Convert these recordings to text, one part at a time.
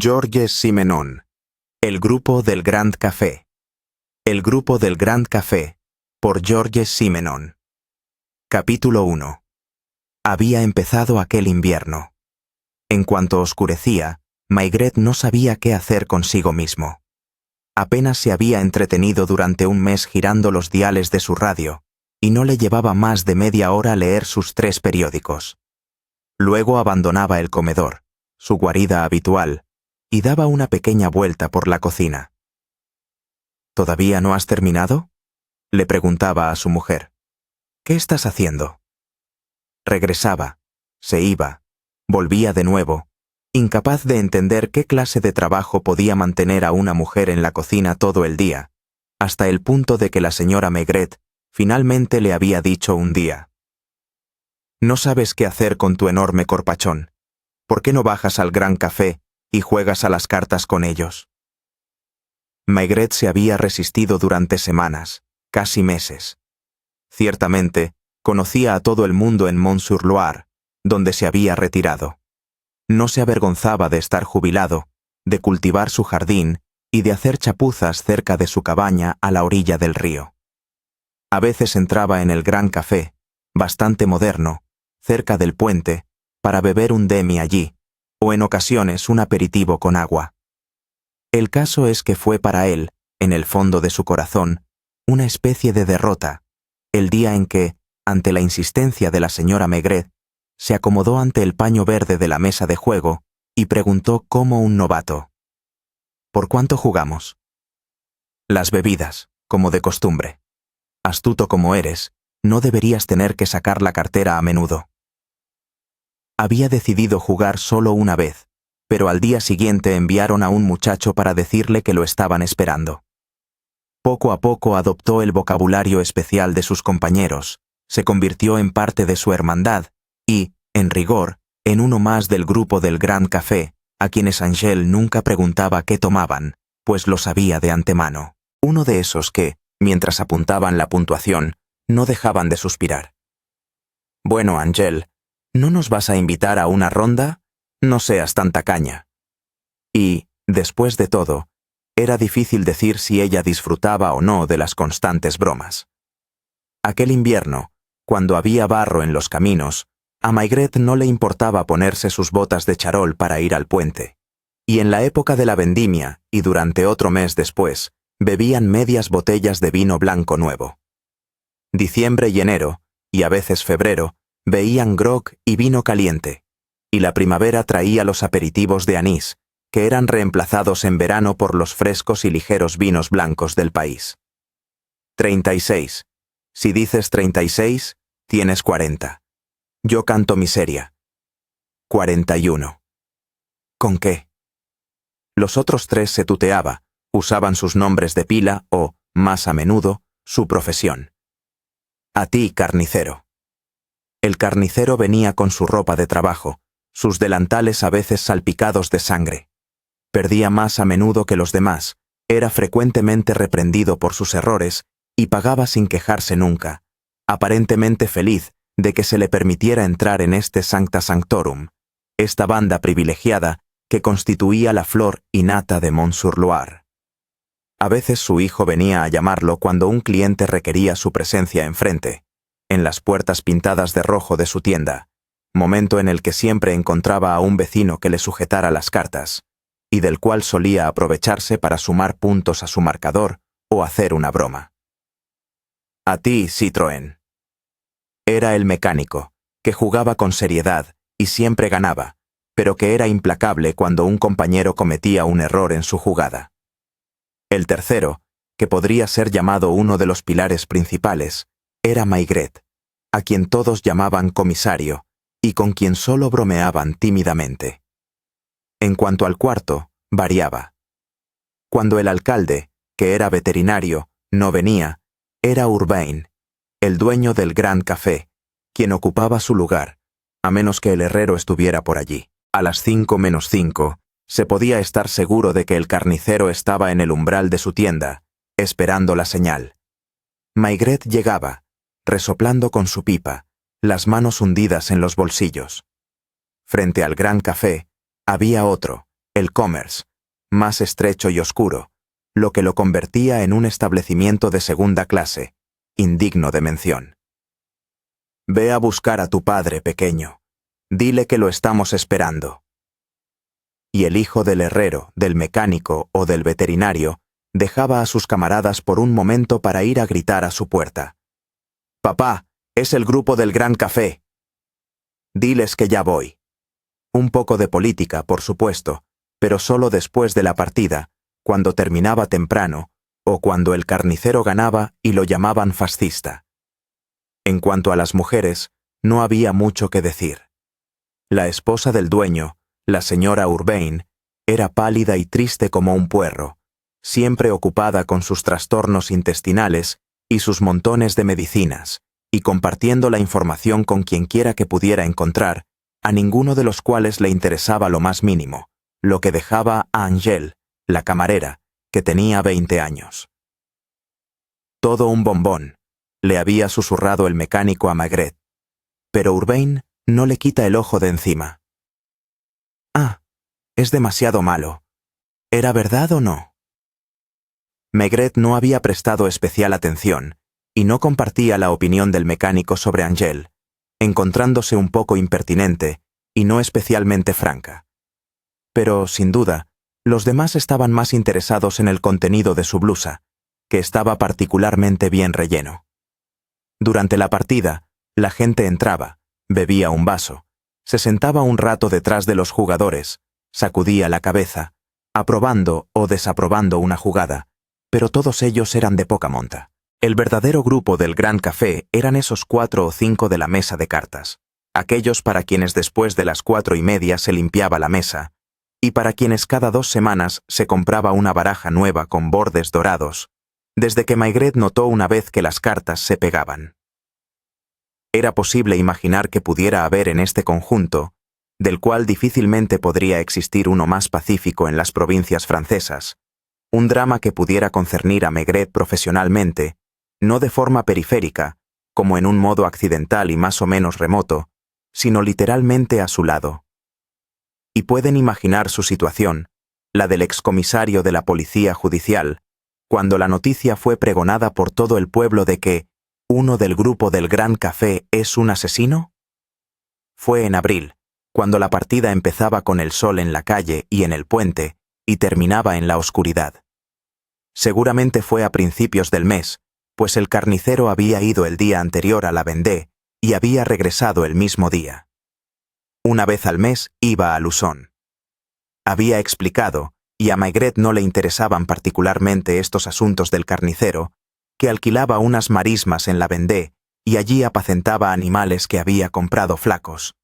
Georges Simenon. El grupo del Grand Café. El grupo del Grand Café, por Georges Simenon. Capítulo 1. Había empezado aquel invierno. En cuanto oscurecía, Maigret no sabía qué hacer consigo mismo. Apenas se había entretenido durante un mes girando los diales de su radio, y no le llevaba más de media hora leer sus 3 periódicos. Luego abandonaba el comedor, su guarida habitual, y daba una pequeña vuelta por la cocina. ¿Todavía no has terminado?, le preguntaba a su mujer. ¿Qué estás haciendo? Regresaba, se iba, volvía de nuevo, incapaz de entender qué clase de trabajo podía mantener a una mujer en la cocina todo el día, hasta el punto de que la señora Maigret finalmente le había dicho un día: «¿No sabes qué hacer con tu enorme corpachón? ¿Por qué no bajas al Gran Café y juegas a las cartas con ellos?» Maigret se había resistido durante semanas, casi meses. Ciertamente, conocía a todo el mundo en Mont-sur-Loire, donde se había retirado. No se avergonzaba de estar jubilado, de cultivar su jardín y de hacer chapuzas cerca de su cabaña a la orilla del río. A veces entraba en el Gran Café, bastante moderno, cerca del puente, para beber un demi allí, o en ocasiones un aperitivo con agua. El caso es que fue para él, en el fondo de su corazón, una especie de derrota, el día en que, ante la insistencia de la señora Maigret, se acomodó ante el paño verde de la mesa de juego y preguntó como un novato: «¿Por cuánto jugamos?» «Las bebidas, como de costumbre. Astuto como eres, no deberías tener que sacar la cartera a menudo». Había decidido jugar solo una vez, pero al día siguiente enviaron a un muchacho para decirle que lo estaban esperando. Poco a poco adoptó el vocabulario especial de sus compañeros, se convirtió en parte de su hermandad y, en rigor, en uno más del grupo del Grand Café, a quienes Angèle nunca preguntaba qué tomaban, pues lo sabía de antemano. Uno de esos que, mientras apuntaban la puntuación, no dejaban de suspirar. «Bueno, Angèle, ¿no nos vas a invitar a una ronda? No seas tan tacaña». Y, después de todo, era difícil decir si ella disfrutaba o no de las constantes bromas. Aquel invierno, cuando había barro en los caminos, a Maigret no le importaba ponerse sus botas de charol para ir al puente, y en la época de la vendimia, y durante otro mes después, bebían medias botellas de vino blanco nuevo. Diciembre y enero, y a veces febrero, veían grog y vino caliente, y la primavera traía los aperitivos de anís, que eran reemplazados en verano por los frescos y ligeros vinos blancos del país. 36. Si dices 36, tienes 40. Yo canto miseria. 41. ¿Con qué? Los otros 3 se tuteaba, usaban sus nombres de pila o, más a menudo, su profesión. A ti, carnicero. El carnicero venía con su ropa de trabajo, sus delantales a veces salpicados de sangre. Perdía más a menudo que los demás, era frecuentemente reprendido por sus errores y pagaba sin quejarse nunca, aparentemente feliz de que se le permitiera entrar en este Sancta Sanctorum, esta banda privilegiada que constituía la flor y nata de Mont-sur-Loire. A veces su hijo venía a llamarlo cuando un cliente requería su presencia enfrente, en las puertas pintadas de rojo de su tienda, momento en el que siempre encontraba a un vecino que le sujetara las cartas, y del cual solía aprovecharse para sumar puntos a su marcador o hacer una broma. A ti, Citroën. Era el mecánico, que jugaba con seriedad y siempre ganaba, pero que era implacable cuando un compañero cometía un error en su jugada. El tercero, que podría ser llamado uno de los pilares principales, era Maigret, a quien todos llamaban comisario y con quien solo bromeaban tímidamente. En cuanto al cuarto, variaba. Cuando el alcalde, que era veterinario, no venía, era Urbain, el dueño del Grand Café, quien ocupaba su lugar, a menos que el herrero estuviera por allí. A las 5 menos 5, se podía estar seguro de que el carnicero estaba en el umbral de su tienda, esperando la señal. Maigret llegaba, resoplando con su pipa, las manos hundidas en los bolsillos. Frente al Gran Café, había otro, el Commerce, más estrecho y oscuro, lo que lo convertía en un establecimiento de segunda clase, indigno de mención. «Ve a buscar a tu padre, pequeño. Dile que lo estamos esperando». Y el hijo del herrero, del mecánico o del veterinario dejaba a sus camaradas por un momento para ir a gritar a su puerta. «Papá, es el grupo del Gran Café». «Diles que ya voy». Un poco de política, por supuesto, pero solo después de la partida, cuando terminaba temprano, o cuando el carnicero ganaba y lo llamaban fascista. En cuanto a las mujeres, no había mucho que decir. La esposa del dueño, la señora Urbain, era pálida y triste como un puerro, siempre ocupada con sus trastornos intestinales y sus montones de medicinas, y compartiendo la información con quienquiera que pudiera encontrar, a ninguno de los cuales le interesaba lo más mínimo, lo que dejaba a Angèle, la camarera, que tenía 20 años. «Todo un bombón», le había susurrado el mecánico a Maigret, pero Urbain no le quita el ojo de encima. «Ah, es demasiado malo. ¿Era verdad o no?» Maigret no había prestado especial atención y no compartía la opinión del mecánico sobre Angèle, encontrándose un poco impertinente y no especialmente franca. Pero, sin duda, los demás estaban más interesados en el contenido de su blusa, que estaba particularmente bien relleno. Durante la partida, la gente entraba, bebía un vaso, se sentaba un rato detrás de los jugadores, sacudía la cabeza, aprobando o desaprobando una jugada, pero todos ellos eran de poca monta. El verdadero grupo del Gran Café eran esos 4 o 5 de la mesa de cartas, aquellos para quienes después de las 4:30 se limpiaba la mesa, y para quienes cada 2 semanas se compraba una baraja nueva con bordes dorados, desde que Maigret notó una vez que las cartas se pegaban. Era posible imaginar que pudiera haber en este conjunto, del cual difícilmente podría existir uno más pacífico en las provincias francesas, un drama que pudiera concernir a Maigret profesionalmente, no de forma periférica, como en un modo accidental y más o menos remoto, sino literalmente a su lado. Y pueden imaginar su situación, la del excomisario de la policía judicial, cuando la noticia fue pregonada por todo el pueblo de que uno del grupo del Gran Café es un asesino. Fue en abril, cuando la partida empezaba con el sol en la calle y en el puente, y terminaba en la oscuridad. Seguramente fue a principios del mes, pues el carnicero había ido el día anterior a la Vendée y había regresado el mismo día. Una vez al mes iba a Luzón. Había explicado, y a Maigret no le interesaban particularmente estos asuntos del carnicero, que alquilaba unas marismas en la Vendée y allí apacentaba animales que había comprado flacos.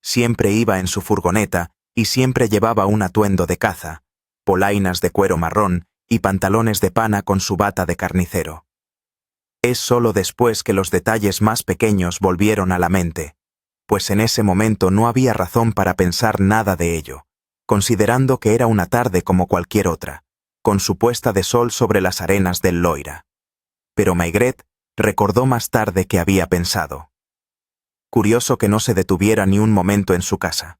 Siempre iba en su furgoneta y siempre llevaba un atuendo de caza, polainas de cuero marrón y pantalones de pana con su bata de carnicero. Es solo después que los detalles más pequeños volvieron a la mente, pues en ese momento no había razón para pensar nada de ello, considerando que era una tarde como cualquier otra, con su puesta de sol sobre las arenas del Loira. Pero Maigret recordó más tarde que había pensado. Curioso que no se detuviera ni un momento en su casa,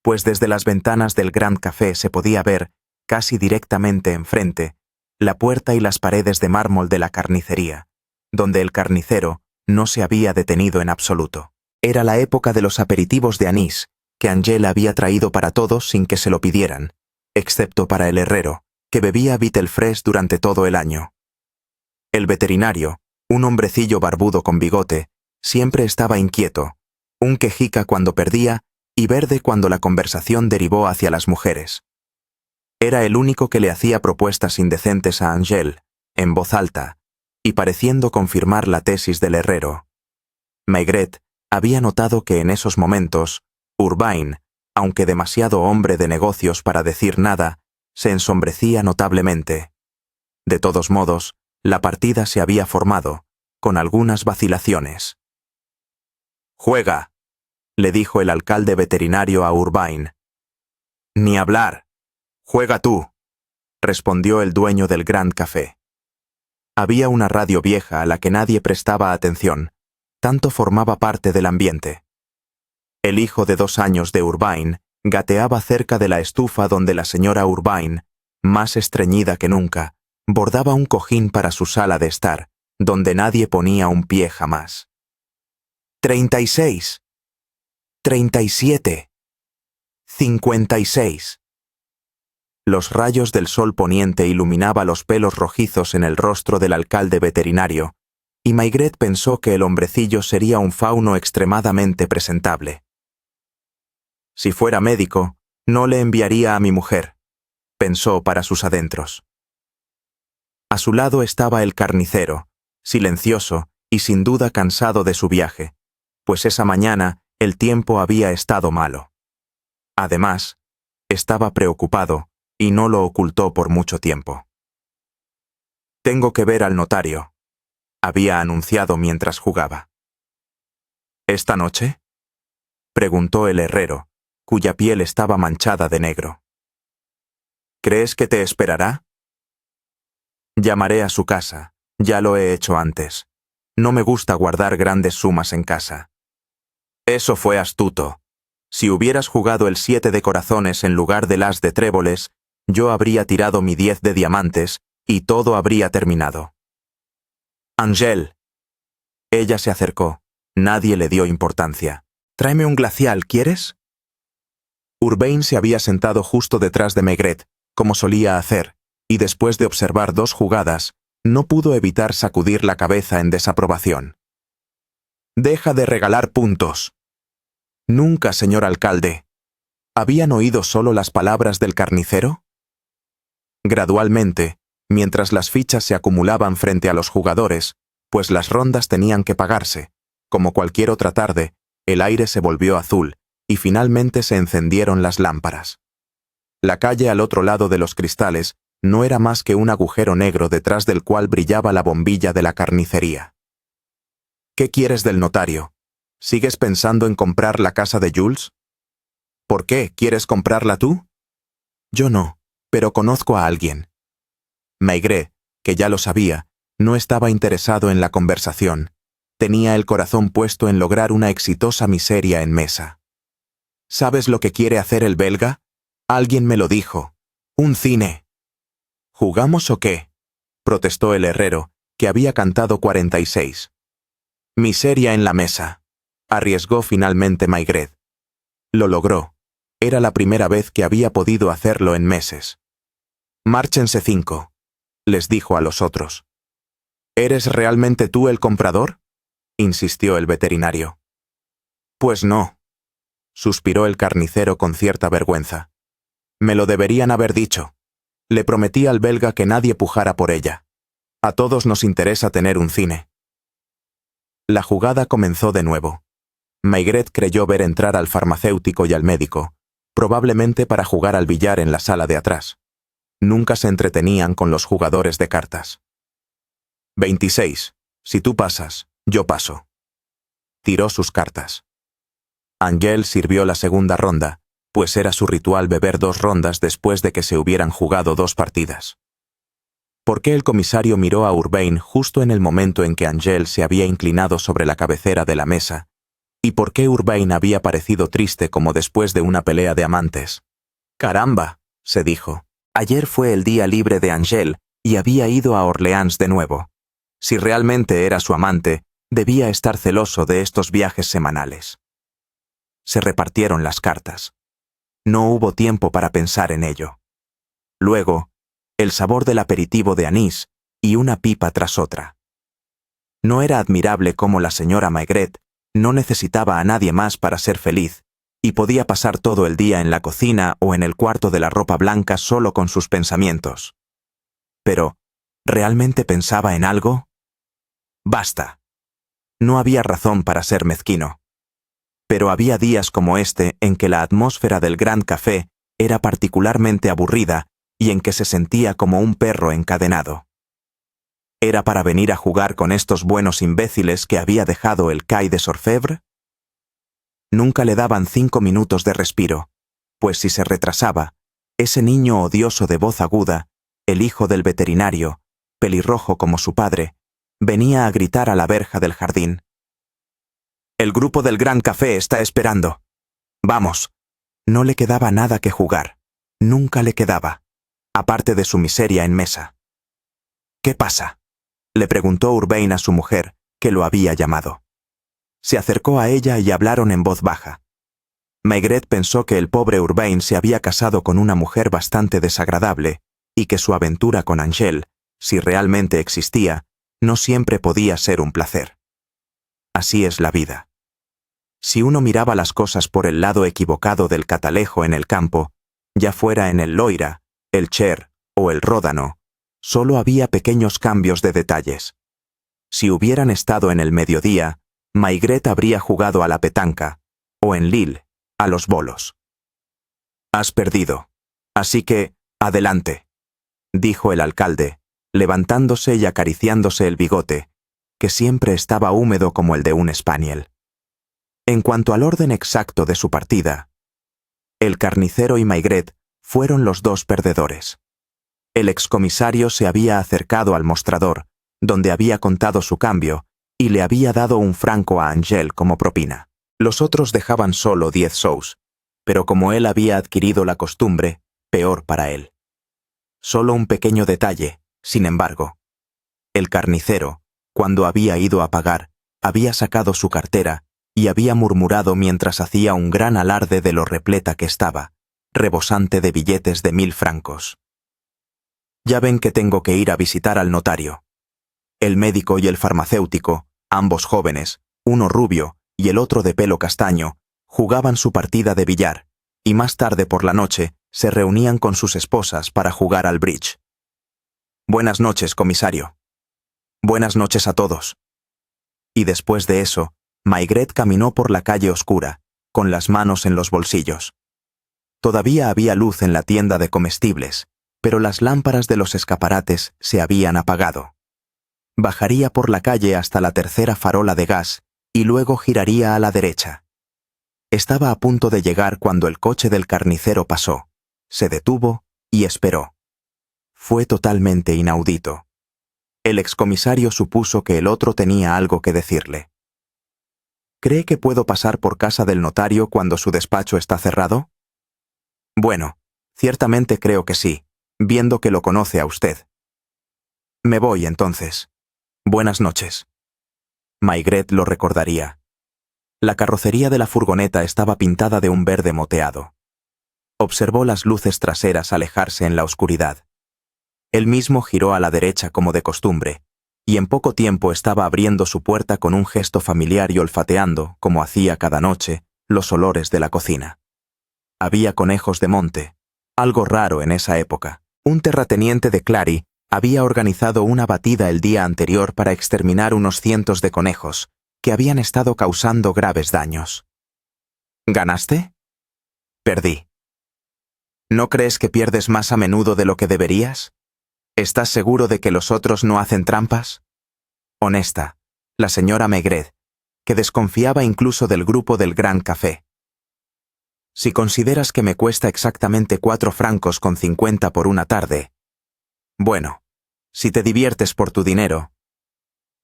pues desde las ventanas del Grand Café se podía ver, casi directamente enfrente, la puerta y las paredes de mármol de la carnicería, donde el carnicero no se había detenido en absoluto. Era la época de los aperitivos de anís, que Angèle había traído para todos sin que se lo pidieran, excepto para el herrero, que bebía Vittelfres durante todo el año. El veterinario, un hombrecillo barbudo con bigote, siempre estaba inquieto, un quejica cuando perdía y verde cuando la conversación derivó hacia las mujeres. Era el único que le hacía propuestas indecentes a Angèle, en voz alta, y pareciendo confirmar la tesis del herrero. Maigret había notado que en esos momentos, Urbain, aunque demasiado hombre de negocios para decir nada, se ensombrecía notablemente. De todos modos, la partida se había formado, con algunas vacilaciones. «Juega», le dijo el alcalde veterinario a Urbain. «Ni hablar. Juega tú», respondió el dueño del Grand Café. Había una radio vieja a la que nadie prestaba atención, tanto formaba parte del ambiente. El hijo de 2 años de Urbain, gateaba cerca de la estufa donde la señora Urbain, más estreñida que nunca, bordaba un cojín para su sala de estar, donde nadie ponía un pie jamás. 36, 37, 56. Los rayos del sol poniente iluminaba los pelos rojizos en el rostro del alcalde veterinario, y Maigret pensó que el hombrecillo sería un fauno extremadamente presentable. Si fuera médico, no le enviaría a mi mujer, pensó para sus adentros. A su lado estaba el carnicero, silencioso y sin duda cansado de su viaje, pues esa mañana el tiempo había estado malo. Además, estaba preocupado y no lo ocultó por mucho tiempo. «Tengo que ver al notario», había anunciado mientras jugaba. «¿Esta noche?», preguntó el herrero, cuya piel estaba manchada de negro. «¿Crees que te esperará?». «Llamaré a su casa, ya lo he hecho antes. No me gusta guardar grandes sumas en casa». «Eso fue astuto. Si hubieras jugado el 7 de corazones en lugar del as de tréboles, yo habría tirado mi 10 de diamantes y todo habría terminado». «Angel». Ella se acercó. Nadie le dio importancia. «Tráeme un glacial, ¿quieres?». Urbain se había sentado justo detrás de Maigret, como solía hacer, y después de observar 2 jugadas, no pudo evitar sacudir la cabeza en desaprobación. «Deja de regalar puntos». «Nunca, señor alcalde». ¿Habían oído solo las palabras del carnicero? Gradualmente, mientras las fichas se acumulaban frente a los jugadores, pues las rondas tenían que pagarse, como cualquier otra tarde, el aire se volvió azul, y finalmente se encendieron las lámparas. La calle al otro lado de los cristales no era más que un agujero negro detrás del cual brillaba la bombilla de la carnicería. «¿Qué quieres del notario? ¿Sigues pensando en comprar la casa de Jules?». «¿Por qué? ¿Quieres comprarla tú?». «Yo no, pero conozco a alguien». Maigret, que ya lo sabía, no estaba interesado en la conversación. Tenía el corazón puesto en lograr una exitosa miseria en mesa. «¿Sabes lo que quiere hacer el belga? Alguien me lo dijo. Un cine». «¿Jugamos o qué?», protestó el herrero, que había cantado 46. «Miseria en la mesa», arriesgó finalmente Maigret. Lo logró. Era la primera vez que había podido hacerlo en meses. «Márchense 5», les dijo a los otros. «¿Eres realmente tú el comprador?», insistió el veterinario. «Pues no», suspiró el carnicero con cierta vergüenza. «Me lo deberían haber dicho. Le prometí al belga que nadie pujara por ella. A todos nos interesa tener un cine». La jugada comenzó de nuevo. Maigret creyó ver entrar al farmacéutico y al médico, probablemente para jugar al billar en la sala de atrás. Nunca se entretenían con los jugadores de cartas. 26. Si tú pasas, yo paso. Tiró sus cartas. Angel sirvió la segunda ronda, pues era su ritual beber 2 rondas después de que se hubieran jugado 2 partidas. ¿Por qué el comisario miró a Urbain justo en el momento en que Angel se había inclinado sobre la cabecera de la mesa? ¿Y por qué Urbain había parecido triste como después de una pelea de amantes? «Caramba», se dijo. Ayer fue el día libre de Angel y había ido a Orleans de nuevo. Si realmente era su amante, debía estar celoso de estos viajes semanales. Se repartieron las cartas. No hubo tiempo para pensar en ello. Luego, el sabor del aperitivo de anís y una pipa tras otra. No era admirable cómo la señora Maigret no necesitaba a nadie más para ser feliz, y podía pasar todo el día en la cocina o en el cuarto de la ropa blanca solo con sus pensamientos. Pero, ¿realmente pensaba en algo? Basta. No había razón para ser mezquino. Pero había días como este en que la atmósfera del Grand Café era particularmente aburrida y en que se sentía como un perro encadenado. ¿Era para venir a jugar con estos buenos imbéciles que había dejado el Quai des Orfèvres? Nunca le daban 5 minutos de respiro, pues si se retrasaba, ese niño odioso de voz aguda, el hijo del veterinario, pelirrojo como su padre, venía a gritar a la verja del jardín. «El grupo del Grand Café está esperando. Vamos». No le quedaba nada que jugar. Nunca le quedaba, aparte de su miseria en mesa. «¿Qué pasa?», le preguntó Urbain a su mujer, que lo había llamado. Se acercó a ella y hablaron en voz baja. Maigret pensó que el pobre Urbain se había casado con una mujer bastante desagradable y que su aventura con Angèle, si realmente existía, no siempre podía ser un placer. Así es la vida. Si uno miraba las cosas por el lado equivocado del catalejo en el campo, ya fuera en el Loira, el Cher o el Ródano, solo había pequeños cambios de detalles. Si hubieran estado en el mediodía, Maigret habría jugado a la petanca, o en Lille, a los bolos. «Has perdido. Así que, adelante», dijo el alcalde, levantándose y acariciándose el bigote, que siempre estaba húmedo como el de un spaniel. En cuanto al orden exacto de su partida, el carnicero y Maigret fueron los dos perdedores. El excomisario se había acercado al mostrador, donde había contado su cambio, y le había dado un franco a Angèle como propina. Los otros dejaban solo 10 sous, pero como él había adquirido la costumbre, peor para él. Solo un pequeño detalle, sin embargo. El carnicero, cuando había ido a pagar, había sacado su cartera y había murmurado mientras hacía un gran alarde de lo repleta que estaba, rebosante de billetes de 1000 francos. «Ya ven que tengo que ir a visitar al notario». El médico y el farmacéutico, ambos jóvenes, uno rubio y el otro de pelo castaño, jugaban su partida de billar, y más tarde por la noche se reunían con sus esposas para jugar al bridge. «Buenas noches, comisario». «Buenas noches a todos». Y después de eso, Maigret caminó por la calle oscura, con las manos en los bolsillos. Todavía había luz en la tienda de comestibles, pero las lámparas de los escaparates se habían apagado. Bajaría por la calle hasta la tercera farola de gas y luego giraría a la derecha. Estaba a punto de llegar cuando el coche del carnicero pasó, se detuvo y esperó. Fue totalmente inaudito. El excomisario supuso que el otro tenía algo que decirle. «¿Cree que puedo pasar por casa del notario cuando su despacho está cerrado?» «Bueno, ciertamente creo que sí, viendo que lo conoce a usted». «Me voy entonces. Buenas noches». Maigret lo recordaría. La carrocería de la furgoneta estaba pintada de un verde moteado. Observó las luces traseras alejarse en la oscuridad. Él mismo giró a la derecha como de costumbre, y en poco tiempo estaba abriendo su puerta con un gesto familiar y olfateando, como hacía cada noche, los olores de la cocina. Había conejos de monte, algo raro en esa época. Un terrateniente de Clary había organizado una batida el día anterior para exterminar unos cientos de conejos que habían estado causando graves daños. ¿Ganaste? Perdí. ¿No crees que pierdes más a menudo de lo que deberías? ¿Estás seguro de que los otros no hacen trampas? Honesta, la señora Maigret, que desconfiaba incluso del grupo del Grand Café. Si consideras que me cuesta exactamente 4 francos con 50 por una tarde, bueno, si te diviertes por tu dinero.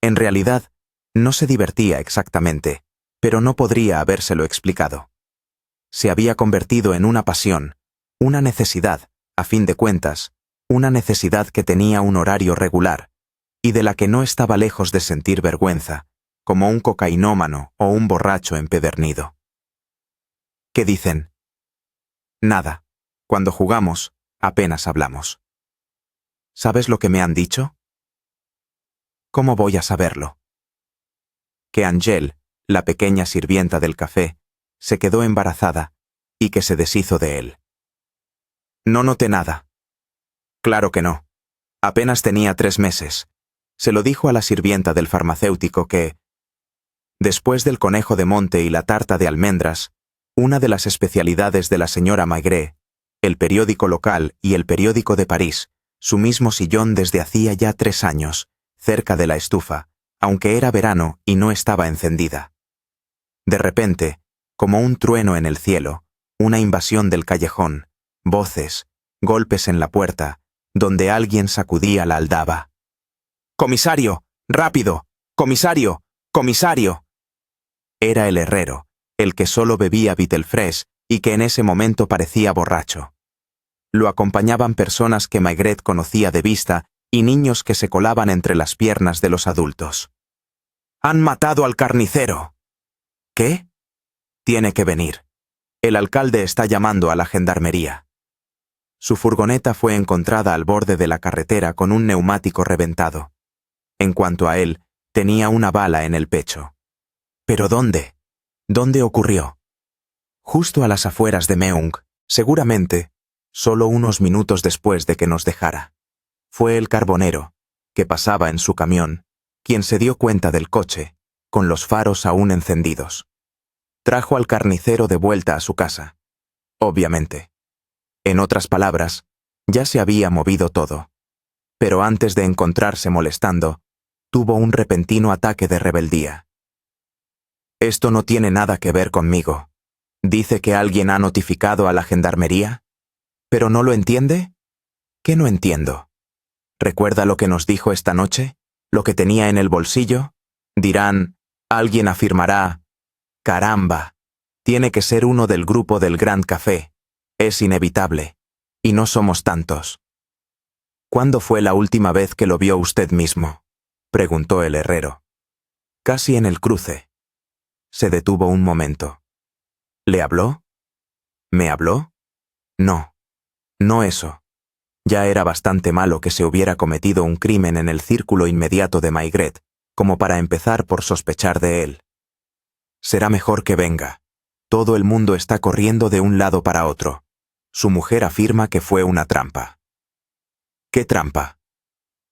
En realidad, no se divertía exactamente, pero no podría habérselo explicado. Se había convertido en una pasión, una necesidad, a fin de cuentas, una necesidad que tenía un horario regular, y de la que no estaba lejos de sentir vergüenza, como un cocainómano o un borracho empedernido. ¿Qué dicen? Nada. Cuando jugamos, apenas hablamos. ¿Sabes lo que me han dicho? ¿Cómo voy a saberlo? Que Angèle, la pequeña sirvienta del café, se quedó embarazada y que se deshizo de él. No noté nada. Claro que no. Apenas tenía 3 meses. Se lo dijo a la sirvienta del farmacéutico que, después del conejo de monte y la tarta de almendras, una de las especialidades de la señora Maigret, el periódico local y el periódico de París, su mismo sillón desde hacía ya 3 años, cerca de la estufa, aunque era verano y no estaba encendida. De repente, como un trueno en el cielo, una invasión del callejón, voces, golpes en la puerta, donde alguien sacudía la aldaba. «¡Comisario! ¡Rápido! ¡Comisario! ¡Comisario!». Era el herrero, el que solo bebía Vitelfres y que en ese momento parecía borracho. Lo acompañaban personas que Maigret conocía de vista y niños que se colaban entre las piernas de los adultos. «¡Han matado al carnicero!» «¿Qué?» «Tiene que venir. El alcalde está llamando a la gendarmería». Su furgoneta fue encontrada al borde de la carretera con un neumático reventado. En cuanto a él, tenía una bala en el pecho. ¿Pero dónde? ¿Dónde ocurrió? Justo a las afueras de Meung, seguramente, solo unos minutos después de que nos dejara. Fue el carbonero, que pasaba en su camión, quien se dio cuenta del coche, con los faros aún encendidos. Trajo al carnicero de vuelta a su casa. Obviamente. En otras palabras, ya se había movido todo. Pero antes de encontrarse molestando, tuvo un repentino ataque de rebeldía. «Esto no tiene nada que ver conmigo. ¿Dice que alguien ha notificado a la gendarmería? ¿Pero no lo entiende? ¿Qué no entiendo? ¿Recuerda lo que nos dijo esta noche? ¿Lo que tenía en el bolsillo? Dirán, alguien afirmará, «Caramba, tiene que ser uno del grupo del Grand Café. Es inevitable. Y no somos tantos». «¿Cuándo fue la última vez que lo vio usted mismo?», preguntó el herrero. «Casi en el cruce». Se detuvo un momento. «¿Le habló? ¿Me habló? No. No eso. Ya era bastante malo que se hubiera cometido un crimen en el círculo inmediato de Maigret, como para empezar por sospechar de él. Será mejor que venga. Todo el mundo está corriendo de un lado para otro. Su mujer afirma que fue una trampa». «¿Qué trampa?».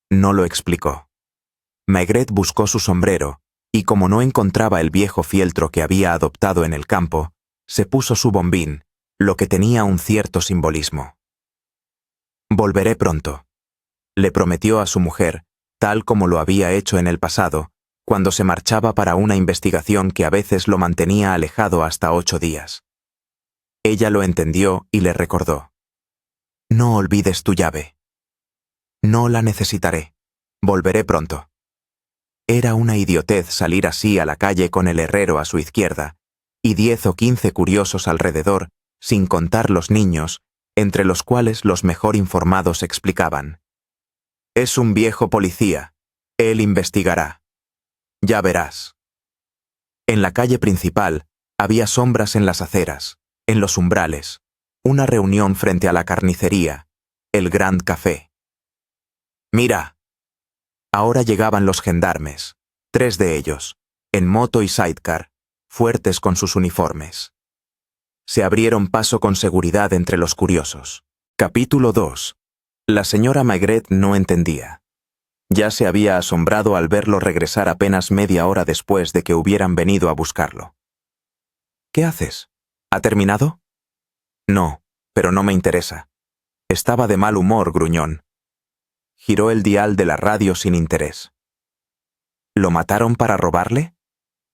No lo explicó. Maigret buscó su sombrero, y como no encontraba el viejo fieltro que había adoptado en el campo, se puso su bombín, lo que tenía un cierto simbolismo. «Volveré pronto», le prometió a su mujer, tal como lo había hecho en el pasado, cuando se marchaba para una investigación que a veces lo mantenía alejado hasta 8 días. Ella lo entendió y le recordó. «No olvides tu llave». «No la necesitaré. Volveré pronto». Era una idiotez salir así a la calle con el herrero a su izquierda, y 10 o 15 curiosos alrededor, sin contar los niños, entre los cuales los mejor informados explicaban. «Es un viejo policía. Él investigará. Ya verás». En la calle principal había sombras en las aceras, en los umbrales, una reunión frente a la carnicería, el Grand Café. «Mira». Ahora llegaban los gendarmes, 3 de ellos, en moto y sidecar, fuertes con sus uniformes. Se abrieron paso con seguridad entre los curiosos. Capítulo 2. La señora Maigret no entendía. Ya se había asombrado al verlo regresar apenas media hora después de que hubieran venido a buscarlo. «¿Qué haces? ¿Ha terminado?» «No, pero no me interesa. Estaba de mal humor, gruñón». Giró el dial de la radio sin interés. «¿Lo mataron para robarle?»,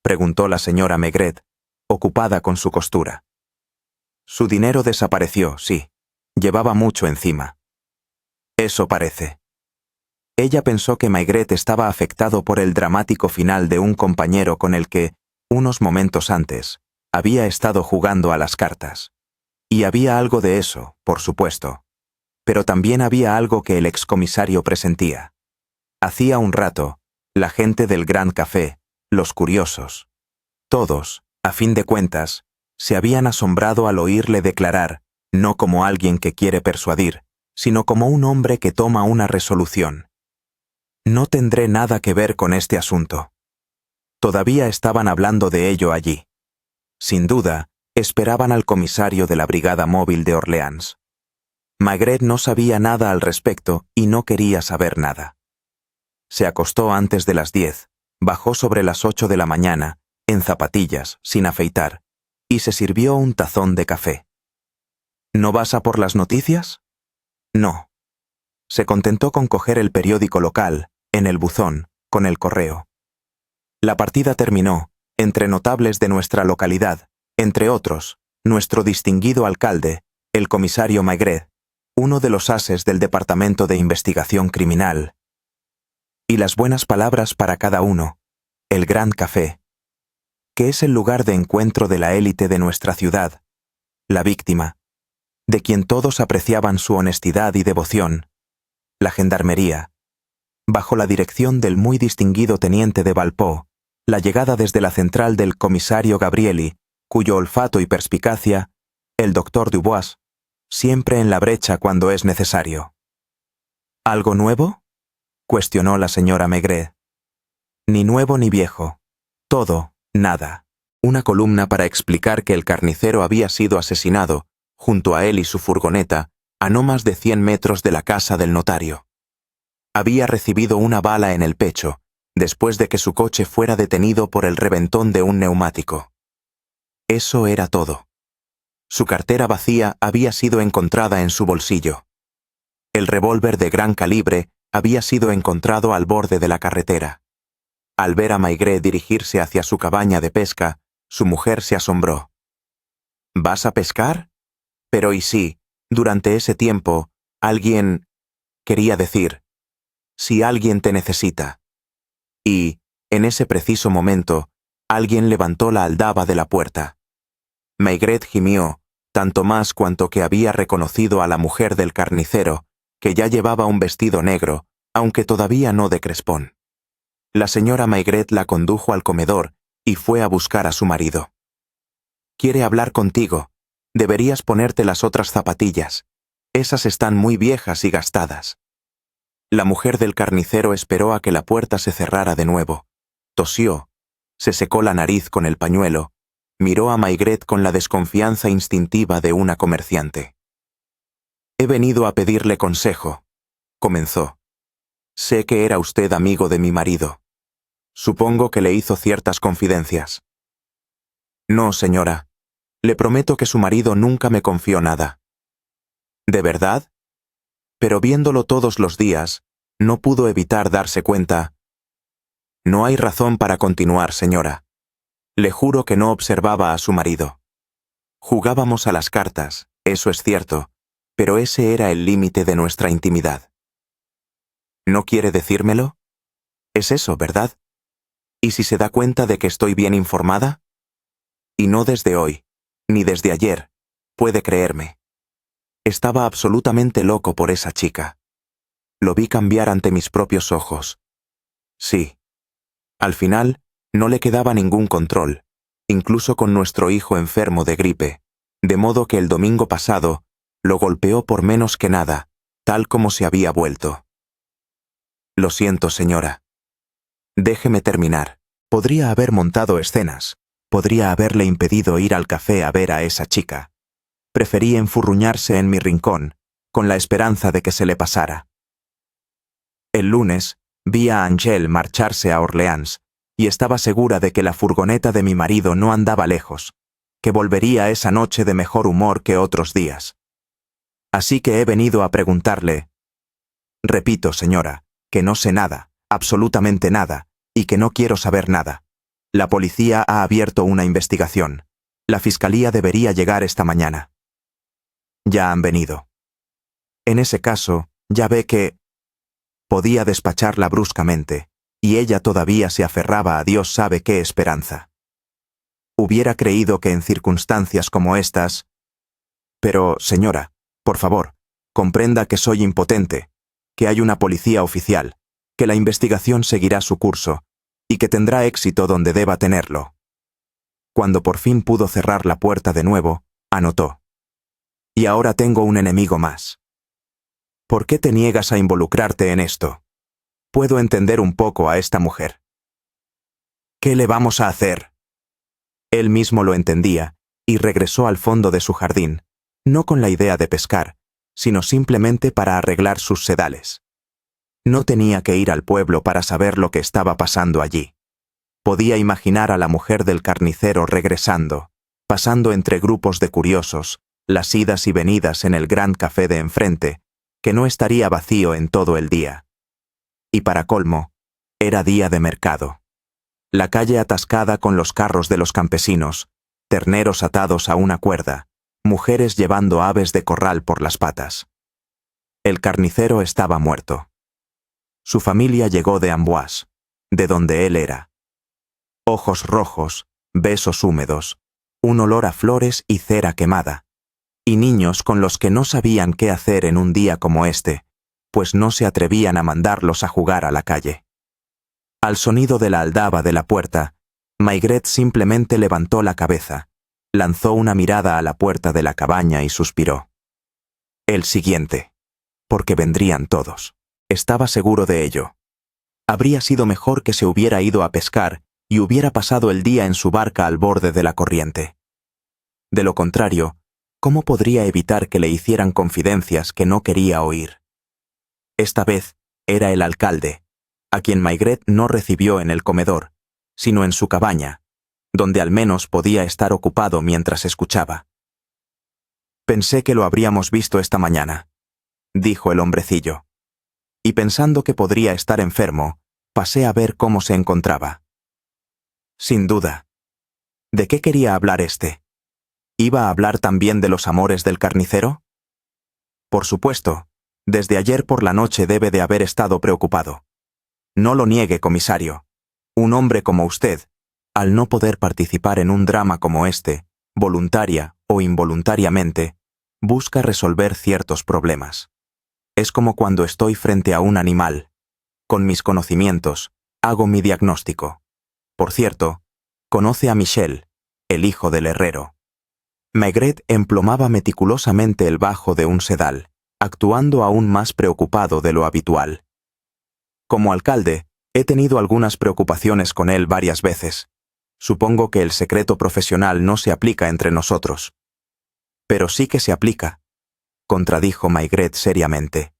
preguntó la señora Maigret, ocupada con su costura. «Su dinero desapareció, sí. Llevaba mucho encima». «Eso parece». Ella pensó que Maigret estaba afectado por el dramático final de un compañero con el que, unos momentos antes, había estado jugando a las cartas. Y había algo de eso, por supuesto. Pero también había algo que el excomisario presentía. Hacía un rato, la gente del Grand Café, los curiosos, todos, a fin de cuentas, se habían asombrado al oírle declarar, no como alguien que quiere persuadir, sino como un hombre que toma una resolución. «No tendré nada que ver con este asunto». Todavía estaban hablando de ello allí. Sin duda, esperaban al comisario de la Brigada Móvil de Orleans. Maigret no sabía nada al respecto y no quería saber nada. Se acostó antes de las 10, bajó sobre las 8 de la mañana, en zapatillas, sin afeitar, y se sirvió un tazón de café. «¿No vas a por las noticias?» «No». Se contentó con coger el periódico local, en el buzón, con el correo. La partida terminó, entre notables de nuestra localidad, entre otros, nuestro distinguido alcalde, el comisario Maigret, uno de los ases del Departamento de Investigación Criminal. Y las buenas palabras para cada uno, el Grand Café, que es el lugar de encuentro de la élite de nuestra ciudad, la víctima, de quien todos apreciaban su honestidad y devoción, la gendarmería, bajo la dirección del muy distinguido teniente de Valpó, la llegada desde la central del comisario Gabrieli, cuyo olfato y perspicacia, el doctor Dubois, siempre en la brecha cuando es necesario. ¿Algo nuevo?, cuestionó la señora Maigret. Ni nuevo ni viejo. Todo, nada. Una columna para explicar que el carnicero había sido asesinado, junto a él y su furgoneta, a no más de 100 metros de la casa del notario. Había recibido una bala en el pecho, después de que su coche fuera detenido por el reventón de un neumático. Eso era todo. Su cartera vacía había sido encontrada en su bolsillo. El revólver de gran calibre había sido encontrado al borde de la carretera. Al ver a Maigret dirigirse hacia su cabaña de pesca, su mujer se asombró. ¿Vas a pescar? Pero ¿y si, durante ese tiempo, alguien... quería decir, si alguien te necesita? Y, en ese preciso momento, alguien levantó la aldaba de la puerta. Maigret gimió, tanto más cuanto que había reconocido a la mujer del carnicero, que ya llevaba un vestido negro, aunque todavía no de crespón. La señora Maigret la condujo al comedor y fue a buscar a su marido. «Quiere hablar contigo. Deberías ponerte las otras zapatillas. Esas están muy viejas y gastadas». La mujer del carnicero esperó a que la puerta se cerrara de nuevo. Tosió, se secó la nariz con el pañuelo, miró a Maigret con la desconfianza instintiva de una comerciante. «He venido a pedirle consejo», comenzó. «Sé que era usted amigo de mi marido. Supongo que le hizo ciertas confidencias». «No, señora. Le prometo que su marido nunca me confió nada». «¿De verdad?» Pero viéndolo todos los días, no pudo evitar darse cuenta. «No hay razón para continuar, señora. Le juro que no observaba a su marido. Jugábamos a las cartas, eso es cierto, pero ese era el límite de nuestra intimidad». ¿No quiere decírmelo? Es eso, ¿verdad? ¿Y si se da cuenta de que estoy bien informada? Y no desde hoy, ni desde ayer, puede creerme. Estaba absolutamente loco por esa chica. Lo vi cambiar ante mis propios ojos. Sí. Al final, no le quedaba ningún control, incluso con nuestro hijo enfermo de gripe, de modo que el domingo pasado lo golpeó por menos que nada, tal como se había vuelto. Lo siento, señora. Déjeme terminar. Podría haber montado escenas. Podría haberle impedido ir al café a ver a esa chica. Preferí enfurruñarse en mi rincón, con la esperanza de que se le pasara. El lunes, vi a Angèle marcharse a Orleans, y estaba segura de que la furgoneta de mi marido no andaba lejos, que volvería esa noche de mejor humor que otros días. Así que he venido a preguntarle. Repito, señora, que no sé nada, absolutamente nada, y que no quiero saber nada. La policía ha abierto una investigación. La fiscalía debería llegar esta mañana. Ya han venido. En ese caso, ya ve que... Podía despacharla bruscamente, y ella todavía se aferraba a Dios sabe qué esperanza. Hubiera creído que en circunstancias como estas... Pero, señora, por favor, comprenda que soy impotente, que hay una policía oficial, que la investigación seguirá su curso, y que tendrá éxito donde deba tenerlo. Cuando por fin pudo cerrar la puerta de nuevo, anotó. Y ahora tengo un enemigo más. ¿Por qué te niegas a involucrarte en esto? Puedo entender un poco a esta mujer. ¿Qué le vamos a hacer? Él mismo lo entendía, y regresó al fondo de su jardín, no con la idea de pescar, sino simplemente para arreglar sus sedales. No tenía que ir al pueblo para saber lo que estaba pasando allí. Podía imaginar a la mujer del carnicero regresando, pasando entre grupos de curiosos, las idas y venidas en el gran café de enfrente, que no estaría vacío en todo el día. Y para colmo, era día de mercado. La calle atascada con los carros de los campesinos, terneros atados a una cuerda, mujeres llevando aves de corral por las patas. El carnicero estaba muerto. Su familia llegó de Amboise, de donde él era. Ojos rojos, besos húmedos, un olor a flores y cera quemada, y niños con los que no sabían qué hacer en un día como este, pues no se atrevían a mandarlos a jugar a la calle. Al sonido de la aldaba de la puerta, Maigret simplemente levantó la cabeza, lanzó una mirada a la puerta de la cabaña y suspiró. El siguiente. Porque vendrían todos. Estaba seguro de ello. Habría sido mejor que se hubiera ido a pescar y hubiera pasado el día en su barca al borde de la corriente. De lo contrario, ¿cómo podría evitar que le hicieran confidencias que no quería oír? Esta vez era el alcalde, a quien Maigret no recibió en el comedor, sino en su cabaña, donde al menos podía estar ocupado mientras escuchaba. Pensé que lo habríamos visto esta mañana, dijo el hombrecillo, y pensando que podría estar enfermo, pasé a ver cómo se encontraba. Sin duda. ¿De qué quería hablar este? ¿Iba a hablar también de los amores del carnicero? Por supuesto, desde ayer por la noche debe de haber estado preocupado. No lo niegue, comisario. Un hombre como usted, al no poder participar en un drama como este, voluntaria o involuntariamente, busca resolver ciertos problemas. Es como cuando estoy frente a un animal. Con mis conocimientos, hago mi diagnóstico. Por cierto, conoce a Michel, el hijo del herrero. Maigret emplomaba meticulosamente el bajo de un sedal, actuando aún más preocupado de lo habitual. Como alcalde, he tenido algunas preocupaciones con él varias veces. Supongo que el secreto profesional no se aplica entre nosotros. Pero sí que se aplica, contradijo Maigret seriamente.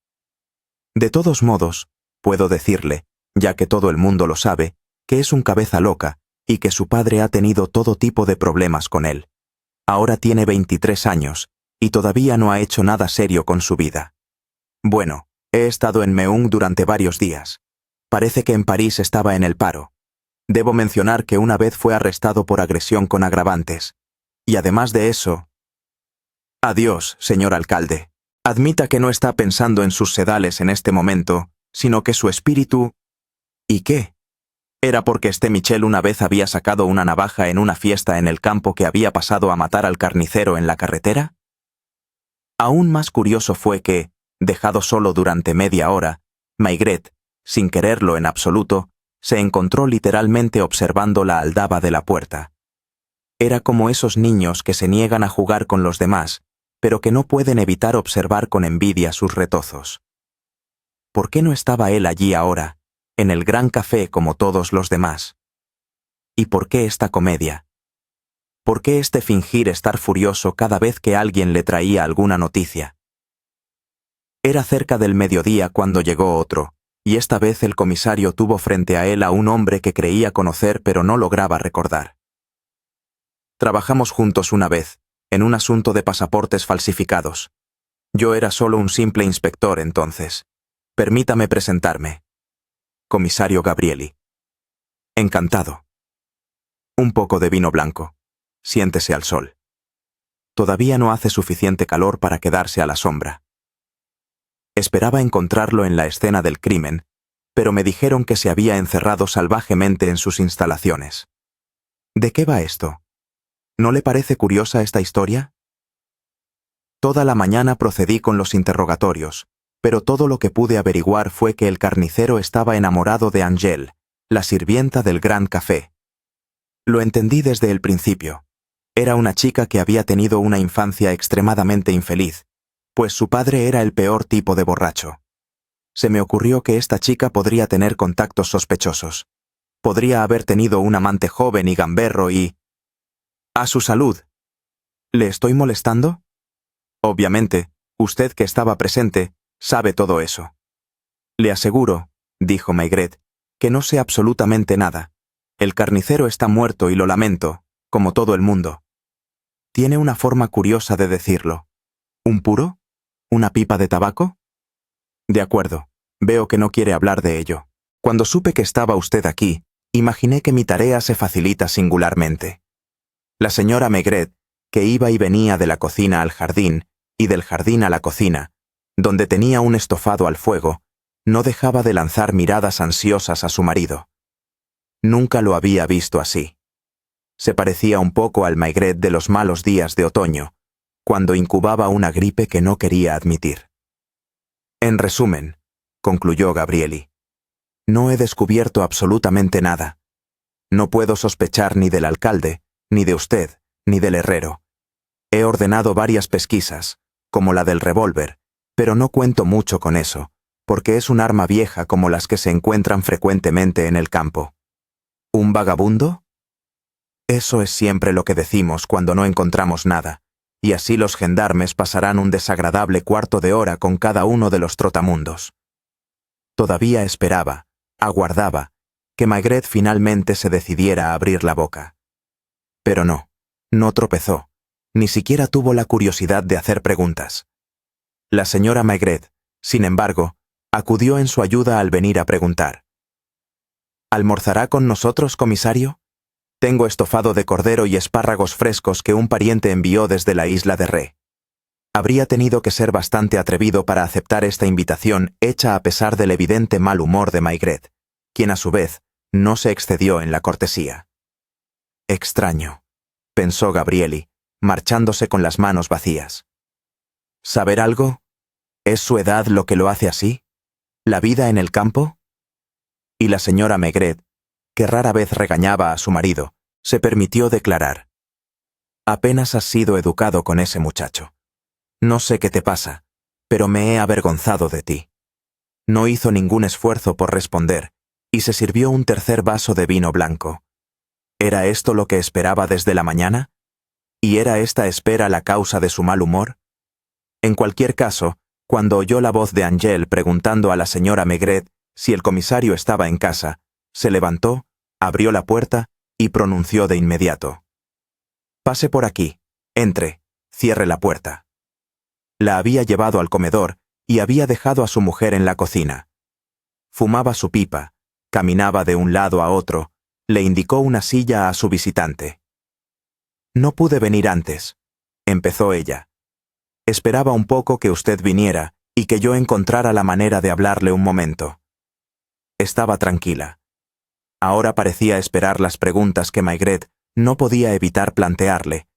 De todos modos, puedo decirle, ya que todo el mundo lo sabe, que es un cabeza loca y que su padre ha tenido todo tipo de problemas con él. Ahora tiene 23 años y todavía no ha hecho nada serio con su vida. Bueno, he estado en Meung durante varios días. Parece que en París estaba en el paro. Debo mencionar que una vez fue arrestado por agresión con agravantes. Y además de eso... Adiós, señor alcalde. Admita que no está pensando en sus sedales en este momento, sino que su espíritu... ¿Y qué? ¿Era porque este Michel una vez había sacado una navaja en una fiesta en el campo que había pasado a matar al carnicero en la carretera? Aún más curioso fue que, dejado solo durante media hora, Maigret, sin quererlo en absoluto, se encontró literalmente observando la aldaba de la puerta. Era como esos niños que se niegan a jugar con los demás, pero que no pueden evitar observar con envidia sus retozos. ¿Por qué no estaba él allí ahora, en el gran café como todos los demás? ¿Y por qué esta comedia? ¿Por qué este fingir estar furioso cada vez que alguien le traía alguna noticia? Era cerca del mediodía cuando llegó otro, y esta vez el comisario tuvo frente a él a un hombre que creía conocer pero no lograba recordar. Trabajamos juntos una vez, en un asunto de pasaportes falsificados. Yo era solo un simple inspector entonces. Permítame presentarme. Comisario Gabrieli. Encantado. Un poco de vino blanco. Siéntese al sol. Todavía no hace suficiente calor para quedarse a la sombra. Esperaba encontrarlo en la escena del crimen, pero me dijeron que se había encerrado salvajemente en sus instalaciones. ¿De qué va esto? ¿No le parece curiosa esta historia? Toda la mañana procedí con los interrogatorios, pero todo lo que pude averiguar fue que el carnicero estaba enamorado de Angèle, la sirvienta del Grand Café. Lo entendí desde el principio. Era una chica que había tenido una infancia extremadamente infeliz, pues su padre era el peor tipo de borracho. Se me ocurrió que esta chica podría tener contactos sospechosos. Podría haber tenido un amante joven y gamberro y... ¡A su salud! ¿Le estoy molestando? Obviamente, usted que estaba presente, sabe todo eso. Le aseguro, dijo Maigret, que no sé absolutamente nada. El carnicero está muerto y lo lamento, como todo el mundo. Tiene una forma curiosa de decirlo. ¿Un puro? ¿Una pipa de tabaco? De acuerdo, veo que no quiere hablar de ello. Cuando supe que estaba usted aquí, imaginé que mi tarea se facilita singularmente. La señora Maigret, que iba y venía de la cocina al jardín y del jardín a la cocina, donde tenía un estofado al fuego, no dejaba de lanzar miradas ansiosas a su marido. Nunca lo había visto así. Se parecía un poco al Maigret de los malos días de otoño, cuando incubaba una gripe que no quería admitir. En resumen, concluyó Gabrieli, no he descubierto absolutamente nada. No puedo sospechar ni del alcalde, ni de usted, ni del herrero. He ordenado varias pesquisas, como la del revólver, pero no cuento mucho con eso, porque es un arma vieja como las que se encuentran frecuentemente en el campo. ¿Un vagabundo? Eso es siempre lo que decimos cuando no encontramos nada, y así los gendarmes pasarán un desagradable cuarto de hora con cada uno de los trotamundos. Todavía esperaba, aguardaba, que Maigret finalmente se decidiera a abrir la boca. Pero no tropezó, ni siquiera tuvo la curiosidad de hacer preguntas. La señora Maigret, sin embargo, acudió en su ayuda al venir a preguntar. ¿Almorzará con nosotros, comisario? Tengo estofado de cordero y espárragos frescos que un pariente envió desde la isla de Ré. Habría tenido que ser bastante atrevido para aceptar esta invitación hecha a pesar del evidente mal humor de Maigret, quien a su vez no se excedió en la cortesía. Extraño, pensó Gabrieli, marchándose con las manos vacías. ¿Saber algo? ¿Es su edad lo que lo hace así? ¿La vida en el campo? Y la señora Maigret, que rara vez regañaba a su marido, se permitió declarar. Apenas has sido educado con ese muchacho. No sé qué te pasa, pero me he avergonzado de ti. No hizo ningún esfuerzo por responder, y se sirvió un tercer vaso de vino blanco. ¿Era esto lo que esperaba desde la mañana? ¿Y era esta espera la causa de su mal humor? En cualquier caso, cuando oyó la voz de Angel preguntando a la señora Maigret si el comisario estaba en casa, se levantó, abrió la puerta y pronunció de inmediato. «Pase por aquí, entre, cierre la puerta». La había llevado al comedor y había dejado a su mujer en la cocina. Fumaba su pipa, caminaba de un lado a otro, le indicó una silla a su visitante. «No pude venir antes», empezó ella. «Esperaba un poco que usted viniera y que yo encontrara la manera de hablarle un momento». Estaba tranquila. Ahora parecía esperar las preguntas que Maigret no podía evitar plantearle,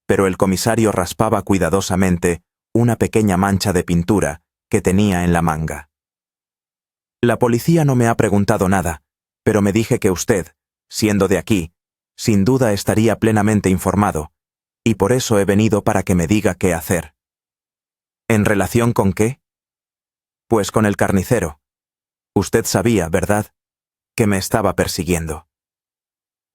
pero el comisario raspaba cuidadosamente una pequeña mancha de pintura que tenía en la manga. «La policía no me ha preguntado nada, pero me dije que usted, siendo de aquí, sin duda estaría plenamente informado, y por eso he venido para que me diga qué hacer». «¿En relación con qué?» «Pues con el carnicero. Usted sabía, ¿verdad?, que me estaba persiguiendo.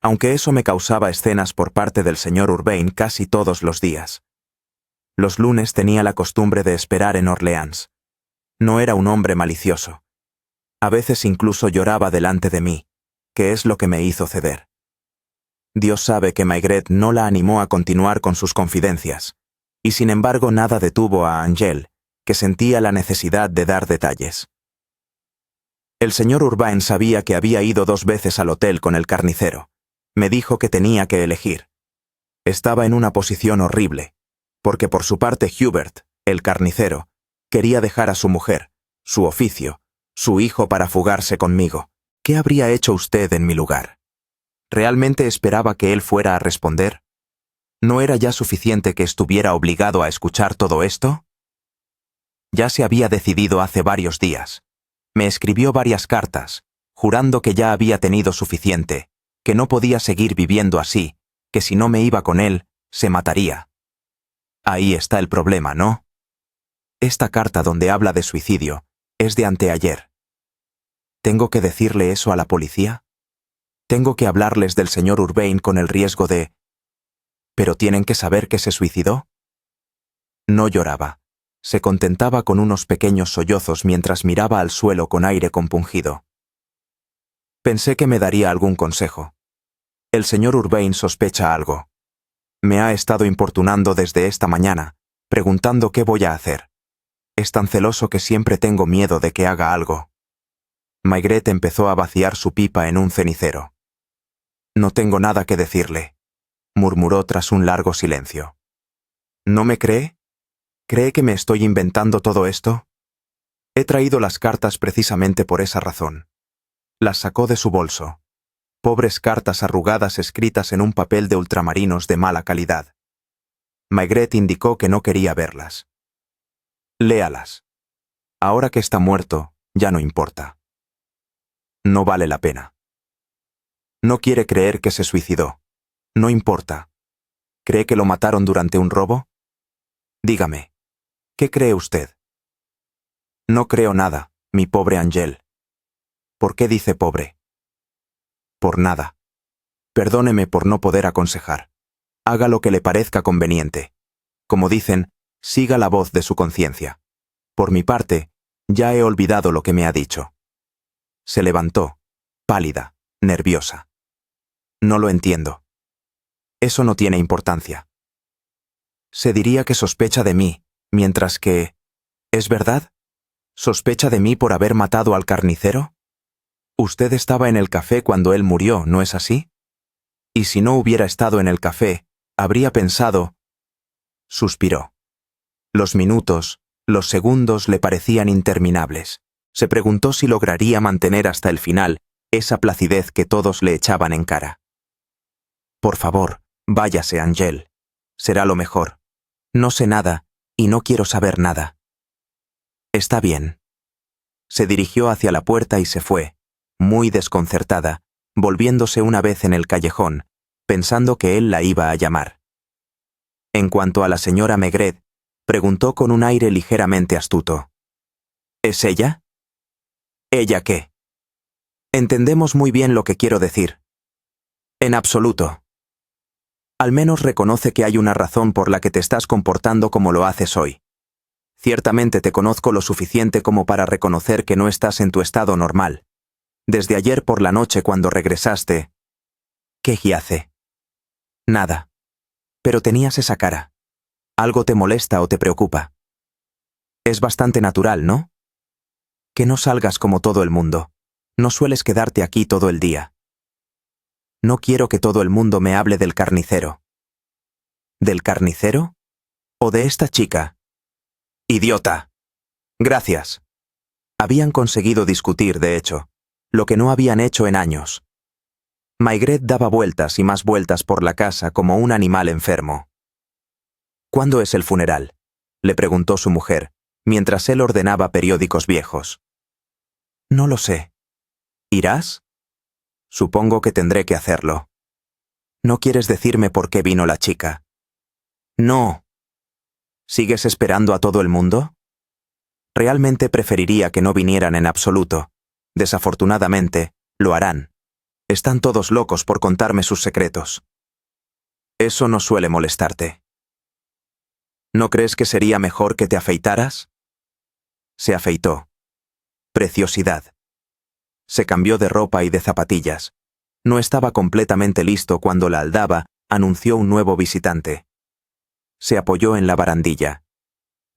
Aunque eso me causaba escenas por parte del señor Urbain casi todos los días. Los lunes tenía la costumbre de esperar en Orleans. No era un hombre malicioso. A veces incluso lloraba delante de mí, que es lo que me hizo ceder. Dios sabe que Maigret no la animó a continuar con sus confidencias, y sin embargo nada detuvo a Angel, que sentía la necesidad de dar detalles. El señor Urbain sabía que había ido 2 veces al hotel con el carnicero. Me dijo que tenía que elegir. Estaba en una posición horrible, porque por su parte Hubert, el carnicero, quería dejar a su mujer, su oficio, su hijo para fugarse conmigo. ¿Qué habría hecho usted en mi lugar? ¿Realmente esperaba que él fuera a responder? ¿No era ya suficiente que estuviera obligado a escuchar todo esto? Ya se había decidido hace varios días. Me escribió varias cartas, jurando que ya había tenido suficiente, que no podía seguir viviendo así, que si no me iba con él, se mataría. Ahí está el problema, ¿no? Esta carta donde habla de suicidio es de anteayer. ¿Tengo que decirle eso a la policía? ¿Tengo que hablarles del señor Urbain con el riesgo de... ¿Pero tienen que saber que se suicidó? No lloraba. Se contentaba con unos pequeños sollozos mientras miraba al suelo con aire compungido. Pensé que me daría algún consejo. El señor Urbain sospecha algo. Me ha estado importunando desde esta mañana, preguntando qué voy a hacer. Es tan celoso que siempre tengo miedo de que haga algo. Maigret empezó a vaciar su pipa en un cenicero. «No tengo nada que decirle», murmuró tras un largo silencio. «¿No me cree? ¿Cree que me estoy inventando todo esto? He traído las cartas precisamente por esa razón». Las sacó de su bolso. Pobres cartas arrugadas escritas en un papel de ultramarinos de mala calidad. Maigret indicó que no quería verlas. Léalas. Ahora que está muerto, ya no importa. No vale la pena. No quiere creer que se suicidó. No importa. ¿Cree que lo mataron durante un robo? Dígame, ¿qué cree usted? No creo nada, mi pobre Angel. ¿Por qué dice pobre? Por nada. Perdóneme por no poder aconsejar. Haga lo que le parezca conveniente. Como dicen, siga la voz de su conciencia. Por mi parte, ya he olvidado lo que me ha dicho. Se levantó, pálida, nerviosa. No lo entiendo. Eso no tiene importancia. Se diría que sospecha de mí, mientras que... ¿Es verdad? ¿Sospecha de mí por haber matado al carnicero? Usted estaba en el café cuando él murió, ¿no es así? Y si no hubiera estado en el café, habría pensado... Suspiró. Los minutos, los segundos le parecían interminables. Se preguntó si lograría mantener hasta el final esa placidez que todos le echaban en cara. Por favor, váyase, Angel. Será lo mejor. No sé nada, y no quiero saber nada. Está bien. Se dirigió hacia la puerta y se fue, muy desconcertada, volviéndose una vez en el callejón, pensando que él la iba a llamar. En cuanto a la señora Maigret, preguntó con un aire ligeramente astuto. ¿Es ella? ¿Ella qué? Entendemos muy bien lo que quiero decir. En absoluto. Al menos reconoce que hay una razón por la que te estás comportando como lo haces hoy. Ciertamente te conozco lo suficiente como para reconocer que no estás en tu estado normal. Desde ayer por la noche cuando regresaste... ¿Qué yace? Nada. Pero tenías esa cara. ¿Algo te molesta o te preocupa? Es bastante natural, ¿no? Que no salgas como todo el mundo. No sueles quedarte aquí todo el día. No quiero que todo el mundo me hable del carnicero. ¿Del carnicero? ¿O de esta chica? ¡Idiota! Gracias. Habían conseguido discutir, de hecho, lo que no habían hecho en años. Maigret daba vueltas y más vueltas por la casa como un animal enfermo. ¿Cuándo es el funeral?, le preguntó su mujer, mientras él ordenaba periódicos viejos. No lo sé. ¿Irás? Supongo que tendré que hacerlo. ¿No quieres decirme por qué vino la chica? No. ¿Sigues esperando a todo el mundo? Realmente preferiría que no vinieran en absoluto. Desafortunadamente, lo harán. Están todos locos por contarme sus secretos. Eso no suele molestarte. ¿No crees que sería mejor que te afeitaras? Se afeitó. Preciosidad. Se cambió de ropa y de zapatillas. No estaba completamente listo cuando la aldaba anunció un nuevo visitante. Se apoyó en la barandilla.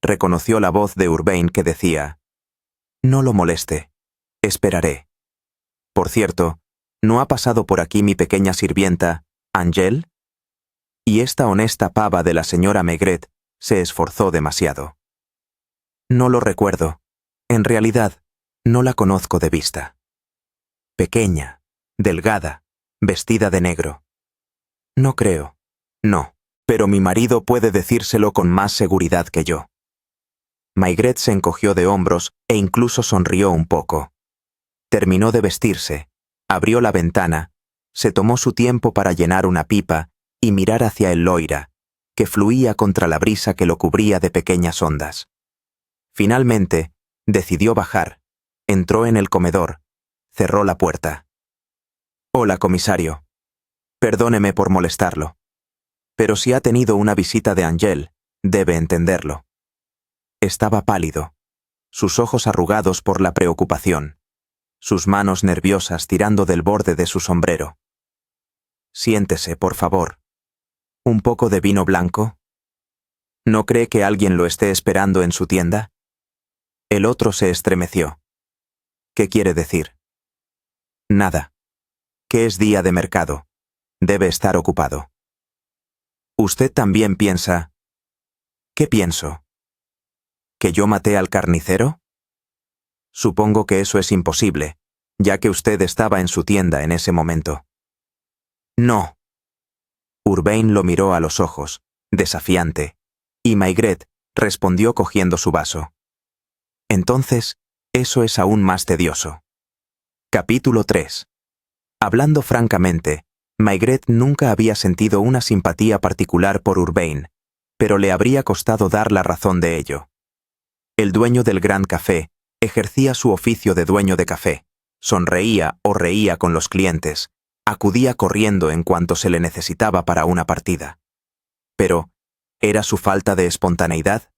Reconoció la voz de Urbain que decía: «No lo moleste. Esperaré. Por cierto, ¿no ha pasado por aquí mi pequeña sirvienta, Angel?» Y esta honesta pava de la señora Maigret se esforzó demasiado. No lo recuerdo. En realidad, no la conozco de vista. Pequeña, delgada, vestida de negro. No creo. No. Pero mi marido puede decírselo con más seguridad que yo. Maigret se encogió de hombros e incluso sonrió un poco. Terminó de vestirse, abrió la ventana, se tomó su tiempo para llenar una pipa y mirar hacia el Loira, que fluía contra la brisa que lo cubría de pequeñas ondas. Finalmente, decidió bajar, entró en el comedor, cerró la puerta. «Hola, comisario. Perdóneme por molestarlo. Pero si ha tenido una visita de Angel, debe entenderlo». Estaba pálido, sus ojos arrugados por la preocupación, sus manos nerviosas tirando del borde de su sombrero. «Siéntese, por favor. ¿Un poco de vino blanco? ¿No cree que alguien lo esté esperando en su tienda?» El otro se estremeció. «¿Qué quiere decir?» «Nada. Que es día de mercado. Debe estar ocupado». «¿Usted también piensa...?» «¿Qué pienso? ¿Que yo maté al carnicero?» «Supongo que eso es imposible, ya que usted estaba en su tienda en ese momento». «No». Urbain lo miró a los ojos, desafiante, y Maigret respondió cogiendo su vaso. Entonces, eso es aún más tedioso. Capítulo 3. Hablando francamente, Maigret nunca había sentido una simpatía particular por Urbain, pero le habría costado dar la razón de ello. El dueño del Grand Café ejercía su oficio de dueño de café, sonreía o reía con los clientes, acudía corriendo en cuanto se le necesitaba para una partida. Pero, ¿era su falta de espontaneidad?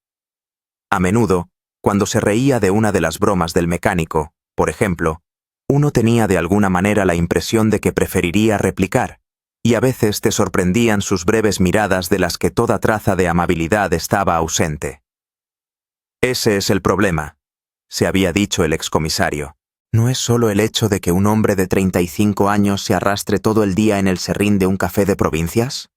A menudo, cuando se reía de una de las bromas del mecánico, por ejemplo, uno tenía de alguna manera la impresión de que preferiría replicar, y a veces te sorprendían sus breves miradas de las que toda traza de amabilidad estaba ausente. Ese es el problema, se había dicho el excomisario. No es solo el hecho de que un hombre de 35 años se arrastre todo el día en el serrín de un café de provincias.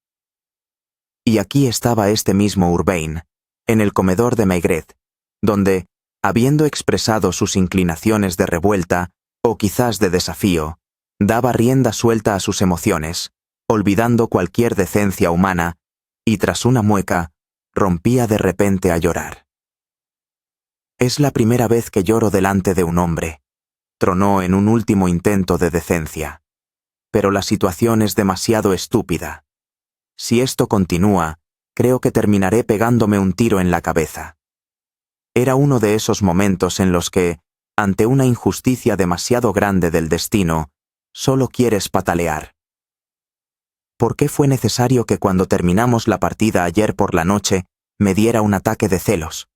Y aquí estaba este mismo Urbain, en el comedor de Maigret, donde, habiendo expresado sus inclinaciones de revuelta, o quizás de desafío, daba rienda suelta a sus emociones, olvidando cualquier decencia humana, y tras una mueca, rompía de repente a llorar. «Es la primera vez que lloro delante de un hombre», tronó en un último intento de decencia. «Pero la situación es demasiado estúpida. Si esto continúa, creo que terminaré pegándome un tiro en la cabeza». Era uno de esos momentos en los que, ante una injusticia demasiado grande del destino, solo quieres patalear. ¿Por qué fue necesario que cuando terminamos la partida ayer por la noche me diera un ataque de celos?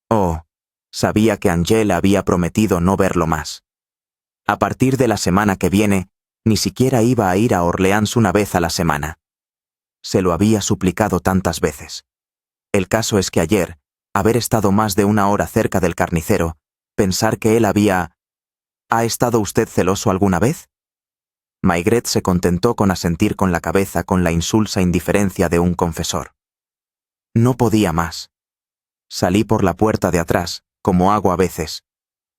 Oh, sabía que Angel había prometido no verlo más. A partir de la semana que viene, ni siquiera iba a ir a Orleans una vez a la semana. Se lo había suplicado tantas veces. El caso es que ayer, haber estado más de una hora cerca del carnicero, pensar que él había... ¿Ha estado usted celoso alguna vez? Maigret se contentó con asentir con la cabeza con la insulsa indiferencia de un confesor. No podía más. Salí por la puerta de atrás, como hago a veces,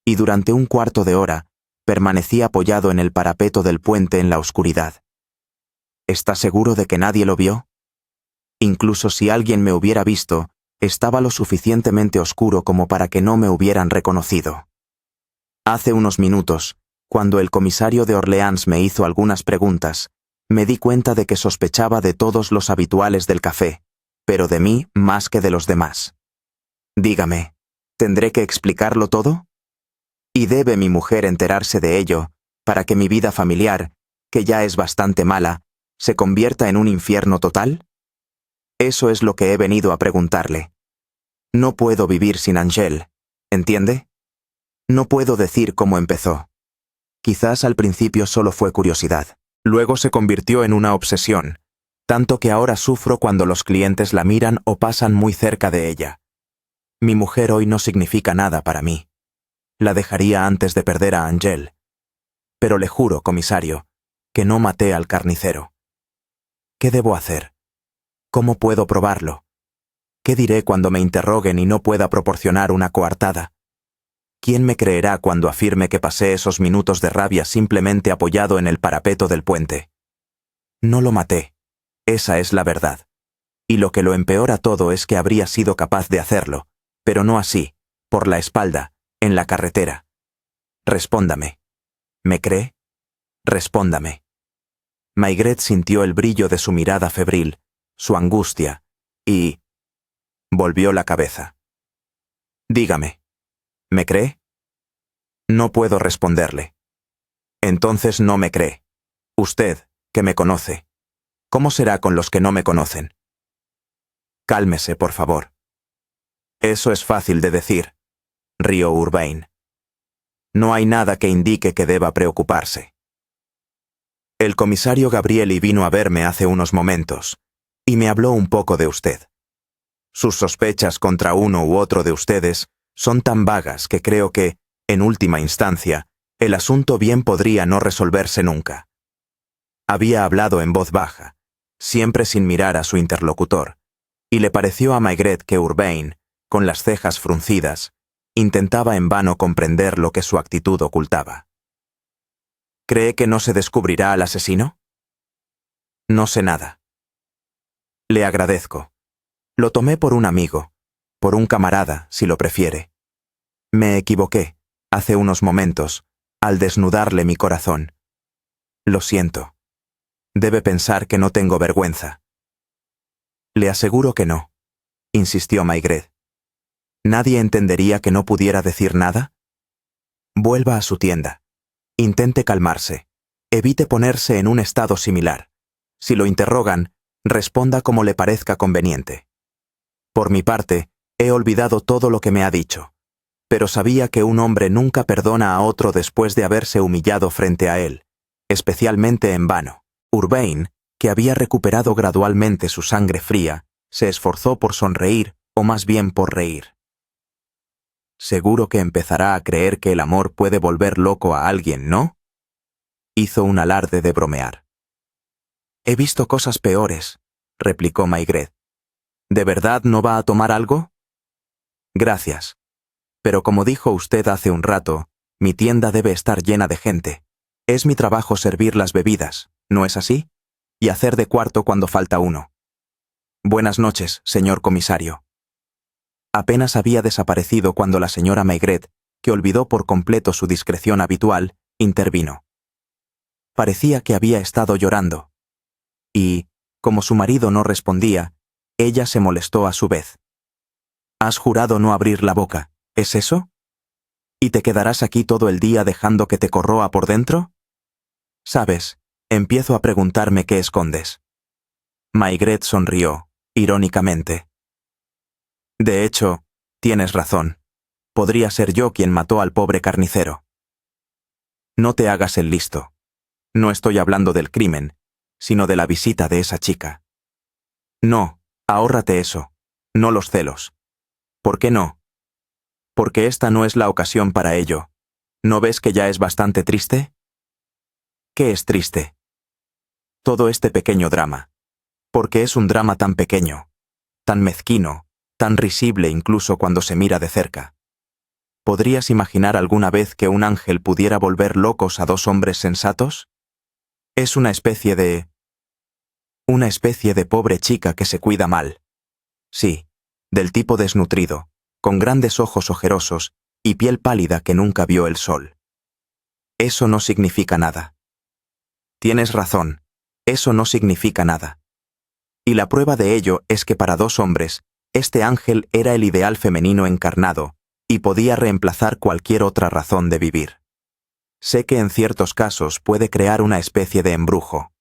y durante un cuarto de hora permanecí apoyado en el parapeto del puente en la oscuridad. ¿Está seguro de que nadie lo vio? Incluso si alguien me hubiera visto, estaba lo suficientemente oscuro como para que no me hubieran reconocido. Hace unos minutos, cuando el comisario de Orleans me hizo algunas preguntas, me di cuenta de que sospechaba de todos los habituales del café, pero de mí más que de los demás. Dígame, ¿tendré que explicarlo todo? ¿Y debe mi mujer enterarse de ello, para que mi vida familiar, que ya es bastante mala, se convierta en un infierno total? Eso es lo que he venido a preguntarle. No puedo vivir sin Angel, ¿entiende? No puedo decir cómo empezó. Quizás al principio solo fue curiosidad. Luego se convirtió en una obsesión, tanto que ahora sufro cuando los clientes la miran o pasan muy cerca de ella. Mi mujer hoy no significa nada para mí. La dejaría antes de perder a Angel. Pero le juro, comisario, que no maté al carnicero. ¿Qué debo hacer? ¿Cómo puedo probarlo? ¿Qué diré cuando me interroguen y no pueda proporcionar una coartada? ¿Quién me creerá cuando afirme que pasé esos minutos de rabia simplemente apoyado en el parapeto del puente? No lo maté. Esa es la verdad. Y lo que lo empeora todo es que habría sido capaz de hacerlo, pero no así, por la espalda, en la carretera. Respóndame. ¿Me cree? Respóndame. Maigret sintió el brillo de su mirada febril, su angustia, y... volvió la cabeza. Dígame. ¿Me cree? No puedo responderle. Entonces no me cree. Usted, que me conoce. ¿Cómo será con los que no me conocen? Cálmese, por favor. Eso es fácil de decir, rió Urbain. No hay nada que indique que deba preocuparse. El comisario Gabrieli vino a verme hace unos momentos, y me habló un poco de usted. Sus sospechas contra uno u otro de ustedes son tan vagas que creo que, en última instancia, el asunto bien podría no resolverse nunca. Había hablado en voz baja, siempre sin mirar a su interlocutor, y le pareció a Maigret que Urbain, con las cejas fruncidas, intentaba en vano comprender lo que su actitud ocultaba. ¿Cree que no se descubrirá al asesino? No sé nada. Le agradezco. Lo tomé por un amigo, por un camarada, si lo prefiere. Me equivoqué, hace unos momentos, al desnudarle mi corazón. Lo siento. Debe pensar que no tengo vergüenza. Le aseguro que no, insistió Maigret. ¿Nadie entendería que no pudiera decir nada? Vuelva a su tienda. Intente calmarse. Evite ponerse en un estado similar. Si lo interrogan, responda como le parezca conveniente. Por mi parte, he olvidado todo lo que me ha dicho, pero sabía que un hombre nunca perdona a otro después de haberse humillado frente a él, especialmente en vano. Urbain, que había recuperado gradualmente su sangre fría, se esforzó por sonreír, o más bien por reír. Seguro que empezará a creer que el amor puede volver loco a alguien, ¿no? Hizo un alarde de bromear. He visto cosas peores, replicó Maigret. ¿De verdad no va a tomar algo? Gracias. Pero como dijo usted hace un rato, mi tienda debe estar llena de gente. Es mi trabajo servir las bebidas, ¿no es así? Y hacer de cuarto cuando falta uno. Buenas noches, señor comisario. Apenas había desaparecido cuando la señora Maigret, que olvidó por completo su discreción habitual, intervino. Parecía que había estado llorando. Y, como su marido no respondía, ella se molestó a su vez. «Has jurado no abrir la boca, ¿es eso? ¿Y te quedarás aquí todo el día dejando que te corroa por dentro? Sabes, empiezo a preguntarme qué escondes». Maigret sonrió, irónicamente. «De hecho, tienes razón. Podría ser yo quien mató al pobre carnicero». «No te hagas el listo. No estoy hablando del crimen, sino de la visita de esa chica». «No, ahórrate eso. No los celos». «¿Por qué no?» «Porque esta no es la ocasión para ello. ¿No ves que ya es bastante triste?» «¿Qué es triste?» «Todo este pequeño drama. Porque es un drama tan pequeño, tan mezquino, tan risible incluso cuando se mira de cerca. ¿Podrías imaginar alguna vez que un ángel pudiera volver locos a dos hombres sensatos? Es una especie de pobre chica que se cuida mal. Sí, del tipo desnutrido, con grandes ojos ojerosos y piel pálida que nunca vio el sol. Eso no significa nada. Tienes razón, eso no significa nada. Y la prueba de ello es que para dos hombres, este ángel era el ideal femenino encarnado y podía reemplazar cualquier otra razón de vivir. Sé que en ciertos casos puede crear una especie de embrujo.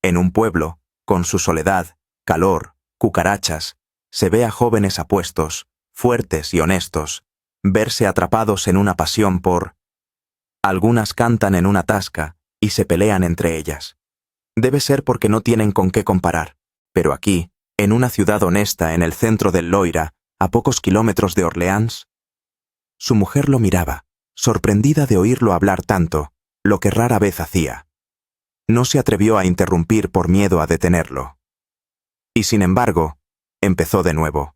En un pueblo, con su soledad, calor, cucarachas, se ve a jóvenes apuestos, fuertes y honestos, verse atrapados en una pasión por... Algunas cantan en una tasca y se pelean entre ellas. Debe ser porque no tienen con qué comparar, pero aquí, en una ciudad honesta en el centro del Loira, a pocos kilómetros de Orleans. Su mujer lo miraba, sorprendida de oírlo hablar tanto, lo que rara vez hacía. No se atrevió a interrumpir por miedo a detenerlo. Y sin embargo, empezó de nuevo.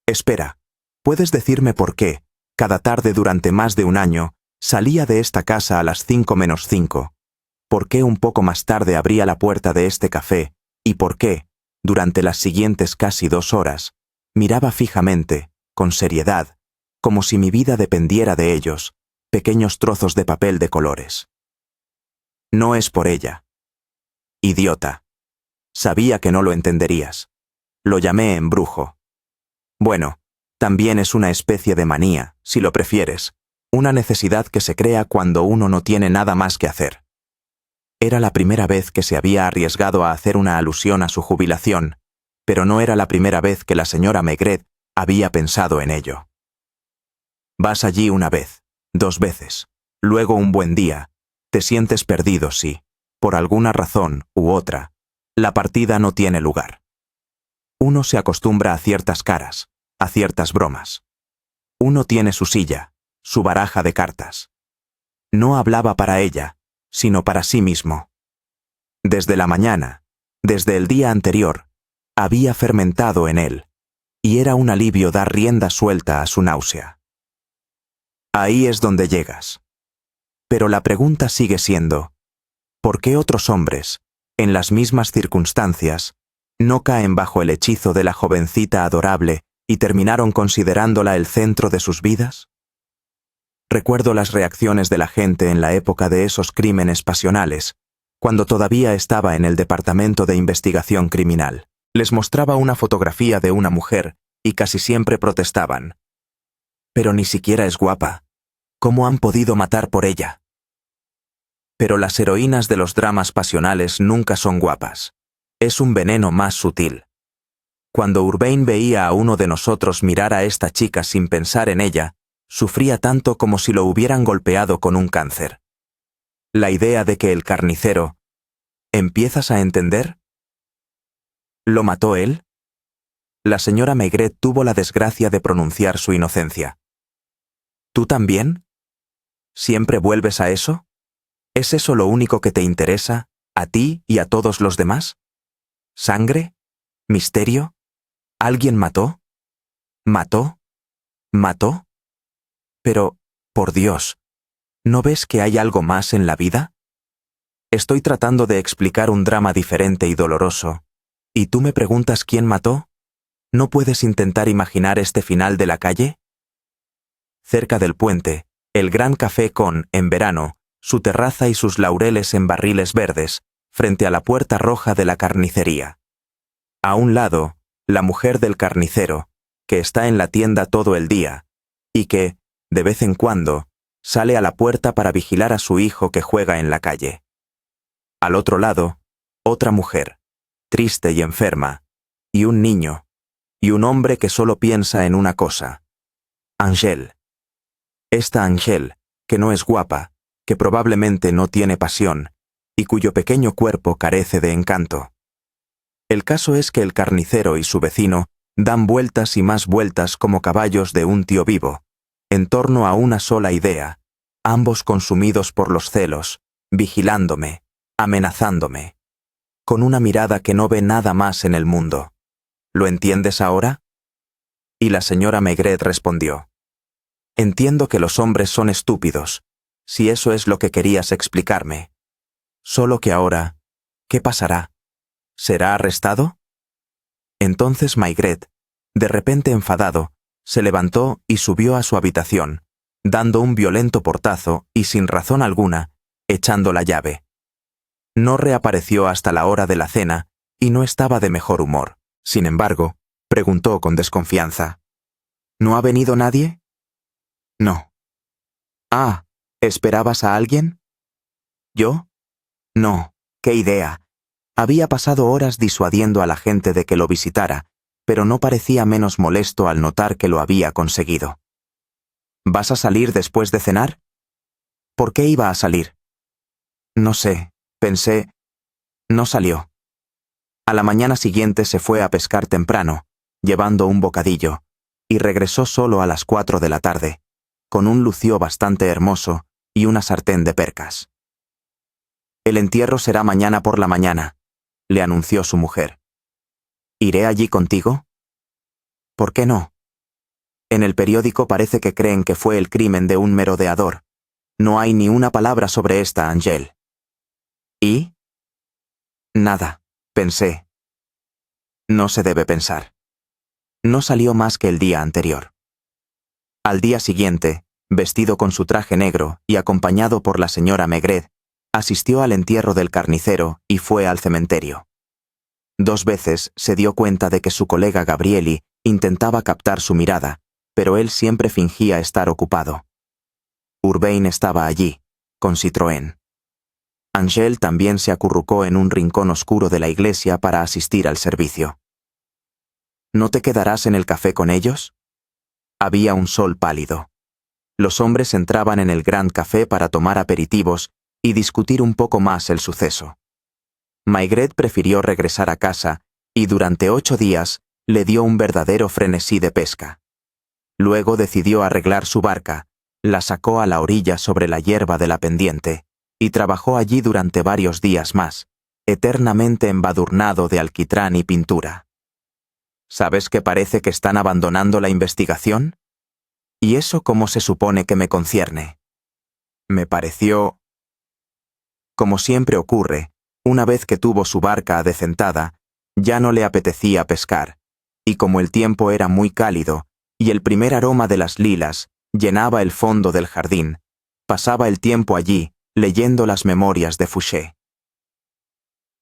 Espera, ¿puedes decirme por qué, cada tarde durante más de un año, salía de esta casa a las 5:05? ¿Por qué un poco más tarde abría la puerta de este café? ¿Y por qué, durante las siguientes casi 2 horas, miraba fijamente, con seriedad, como si mi vida dependiera de ellos, pequeños trozos de papel de colores? No es por ella. Idiota. Sabía que no lo entenderías. Lo llamé embrujo. Bueno, también es una especie de manía, si lo prefieres, una necesidad que se crea cuando uno no tiene nada más que hacer. Era la primera vez que se había arriesgado a hacer una alusión a su jubilación, pero no era la primera vez que la señora Maigret había pensado en ello. Vas allí una vez, 2 veces, luego un buen día, te sientes perdido si, por alguna razón u otra, la partida no tiene lugar. Uno se acostumbra a ciertas caras, a ciertas bromas. Uno tiene su silla, su baraja de cartas. No hablaba para ella, sino para sí mismo. Desde la mañana, desde el día anterior, había fermentado en él, y era un alivio dar rienda suelta a su náusea. Ahí es donde llegas. Pero la pregunta sigue siendo, ¿por qué otros hombres, en las mismas circunstancias, ¿No caen bajo el hechizo de la jovencita adorable y terminaron considerándola el centro de sus vidas? Recuerdo las reacciones de la gente en la época de esos crímenes pasionales, cuando todavía estaba en el Departamento de Investigación Criminal. Les mostraba una fotografía de una mujer y casi siempre protestaban. Pero ni siquiera es guapa. ¿Cómo han podido matar por ella? Pero las heroínas de los dramas pasionales nunca son guapas. Es un veneno más sutil. Cuando Urbain veía a uno de nosotros mirar a esta chica sin pensar en ella, sufría tanto como si lo hubieran golpeado con un cáncer. La idea de que el carnicero... ¿Empiezas a entender? ¿Lo mató él? La señora Maigret tuvo la desgracia de pronunciar su inocencia. ¿Tú también? ¿Siempre vuelves a eso? ¿Es eso lo único que te interesa, a ti y a todos los demás? ¿Sangre? ¿Misterio? ¿Alguien mató? ¿Mató? ¿Mató? Pero, por Dios, ¿no ves que hay algo más en la vida? Estoy tratando de explicar un drama diferente y doloroso, ¿y tú me preguntas quién mató? ¿No puedes intentar imaginar este final de la calle? Cerca del puente, el gran café con, en verano, su terraza y sus laureles en barriles verdes, frente a la puerta roja de la carnicería. A un lado, la mujer del carnicero, que está en la tienda todo el día, y que, de vez en cuando, sale a la puerta para vigilar a su hijo que juega en la calle. Al otro lado, otra mujer, triste y enferma, y un niño, y un hombre que solo piensa en una cosa. Angel. Esta Angel, que no es guapa, que probablemente no tiene pasión, y cuyo pequeño cuerpo carece de encanto. El caso es que el carnicero y su vecino dan vueltas y más vueltas como caballos de un tío vivo, en torno a una sola idea, ambos consumidos por los celos, vigilándome, amenazándome, con una mirada que no ve nada más en el mundo. ¿Lo entiendes ahora? Y la señora Maigret respondió: Entiendo que los hombres son estúpidos, si eso es lo que querías explicarme. Solo que ahora, ¿qué pasará? ¿Será arrestado? Entonces Maigret, de repente enfadado, se levantó y subió a su habitación, dando un violento portazo y sin razón alguna, echando la llave. No reapareció hasta la hora de la cena y no estaba de mejor humor. Sin embargo, preguntó con desconfianza: ¿No ha venido nadie? No. Ah, ¿esperabas a alguien? ¿Yo? No, qué idea. Había pasado horas disuadiendo a la gente de que lo visitara, pero no parecía menos molesto al notar que lo había conseguido. ¿Vas a salir después de cenar? ¿Por qué iba a salir? No sé, pensé. No salió. A la mañana siguiente se fue a pescar temprano, llevando un bocadillo, y regresó solo a las 4 de la tarde, con un lucio bastante hermoso y una sartén de percas. El entierro será mañana por la mañana, le anunció su mujer. ¿Iré allí contigo? ¿Por qué no? En el periódico parece que creen que fue el crimen de un merodeador. No hay ni una palabra sobre esta Angel. ¿Y? Nada, pensé. No se debe pensar. No salió más que el día anterior. Al día siguiente, vestido con su traje negro y acompañado por la señora Maigret, asistió al entierro del carnicero y fue al cementerio. 2 veces se dio cuenta de que su colega Gabrieli intentaba captar su mirada, pero él siempre fingía estar ocupado. Urbain estaba allí, con Citroën. Angel también se acurrucó en un rincón oscuro de la iglesia para asistir al servicio. ¿No te quedarás en el café con ellos? Había un sol pálido. Los hombres entraban en el Grand Café para tomar aperitivos y discutir un poco más el suceso. Maigret prefirió regresar a casa y durante 8 días le dio un verdadero frenesí de pesca. Luego decidió arreglar su barca, la sacó a la orilla sobre la hierba de la pendiente y trabajó allí durante varios días más, eternamente embadurnado de alquitrán y pintura. ¿Sabes que parece que están abandonando la investigación? ¿Y eso cómo se supone que me concierne? Me pareció... Como siempre ocurre, una vez que tuvo su barca adecentada, Ya no le apetecía pescar, y como el tiempo era muy cálido y el primer aroma de las lilas llenaba el fondo del jardín, pasaba el tiempo allí leyendo las memorias de Fouché.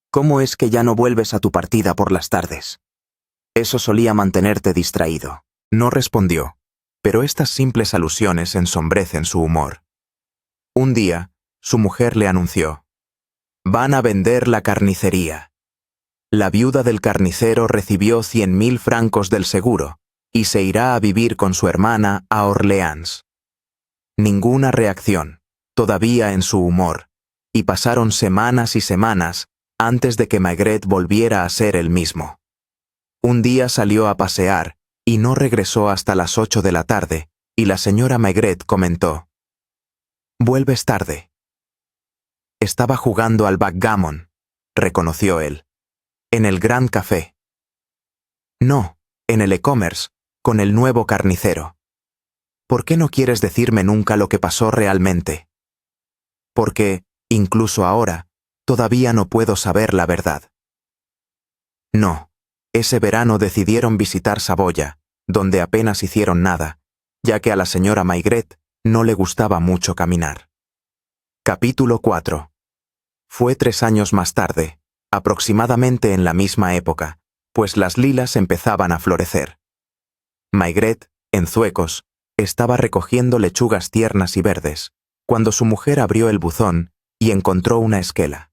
¿Cómo es que ya no vuelves a tu partida por las tardes? Eso solía mantenerte distraído. No respondió, pero estas simples alusiones ensombrecen su humor. Un día, su mujer le anunció: «Van a vender la carnicería». La viuda del carnicero recibió 100.000 francos del seguro y se irá a vivir con su hermana a Orleans. Ninguna reacción, todavía en su humor, y pasaron semanas y semanas antes de que Maigret volviera a ser el mismo. Un día salió a pasear y no regresó hasta las 8 de la tarde, y la señora Maigret comentó: «Vuelves tarde». «Estaba jugando al backgammon», reconoció él. «En el Grand Café». «No, en el e-commerce, con el nuevo carnicero». «¿Por qué no quieres decirme nunca lo que pasó realmente?» «Porque, incluso ahora, todavía no puedo saber la verdad». No, ese verano decidieron visitar Saboya, donde apenas hicieron nada, ya que a la señora Maigret no le gustaba mucho caminar. Capítulo 4. Fue 3 años más tarde, aproximadamente en la misma época, pues las lilas empezaban a florecer. Maigret, en Zuecos, estaba recogiendo lechugas tiernas y verdes, cuando su mujer abrió el buzón y encontró una esquela.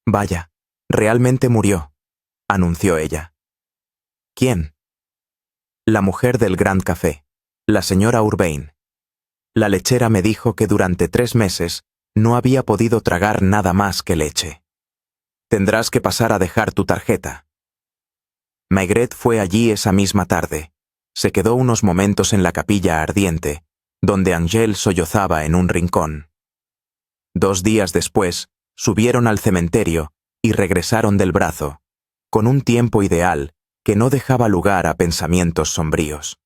«Vaya, realmente murió», anunció ella. «¿Quién?» «La mujer del Grand Café, la señora Urbain. La lechera me dijo que durante 3 meses no había podido tragar nada más que leche. Tendrás que pasar a dejar tu tarjeta». Maigret fue allí esa misma tarde. Se quedó unos momentos en la capilla ardiente, donde Angèle sollozaba en un rincón. 2 días después, subieron al cementerio y regresaron del brazo, con un tiempo ideal que no dejaba lugar a pensamientos sombríos.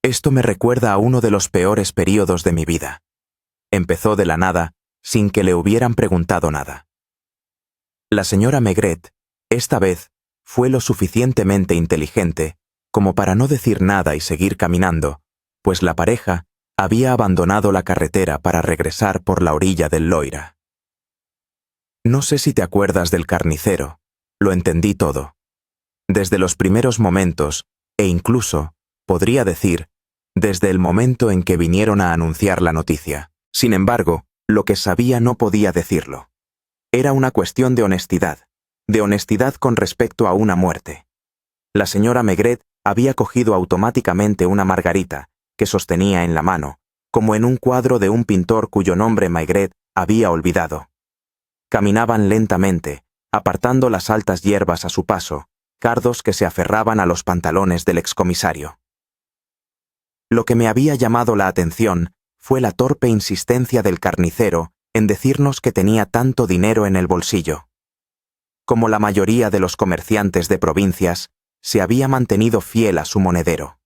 Esto me recuerda a uno de los peores períodos de mi vida. Empezó de la nada, sin que le hubieran preguntado nada. La señora Maigret, esta vez, fue lo suficientemente inteligente como para no decir nada y seguir caminando, pues la pareja había abandonado la carretera para regresar por la orilla del Loira. No sé si te acuerdas del carnicero, lo entendí todo. Desde los primeros momentos, e incluso, podría decir, desde el momento en que vinieron a anunciar la noticia. Sin embargo, lo que sabía no podía decirlo. Era una cuestión de honestidad con respecto a una muerte. La señora Maigret había cogido automáticamente una margarita que sostenía en la mano, como en un cuadro de un pintor cuyo nombre Maigret había olvidado. Caminaban lentamente, apartando las altas hierbas a su paso, cardos que se aferraban a los pantalones del excomisario. Lo que me había llamado la atención fue la torpe insistencia del carnicero en decirnos que tenía tanto dinero en el bolsillo. Como la mayoría de los comerciantes de provincias, se había mantenido fiel a su monedero.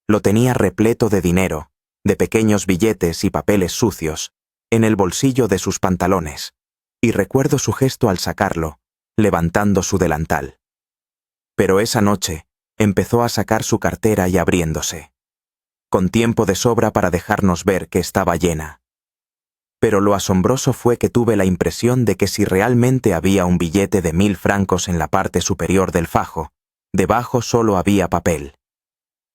Lo tenía repleto de dinero, de pequeños billetes y papeles sucios, en el bolsillo de sus pantalones, y recuerdo su gesto al sacarlo, levantando su delantal. Pero esa noche empezó a sacar su cartera y abriéndose, con tiempo de sobra para dejarnos ver que estaba llena. Pero lo asombroso fue que tuve la impresión de que si realmente había un billete de 1.000 francos en la parte superior del fajo, debajo solo había papel.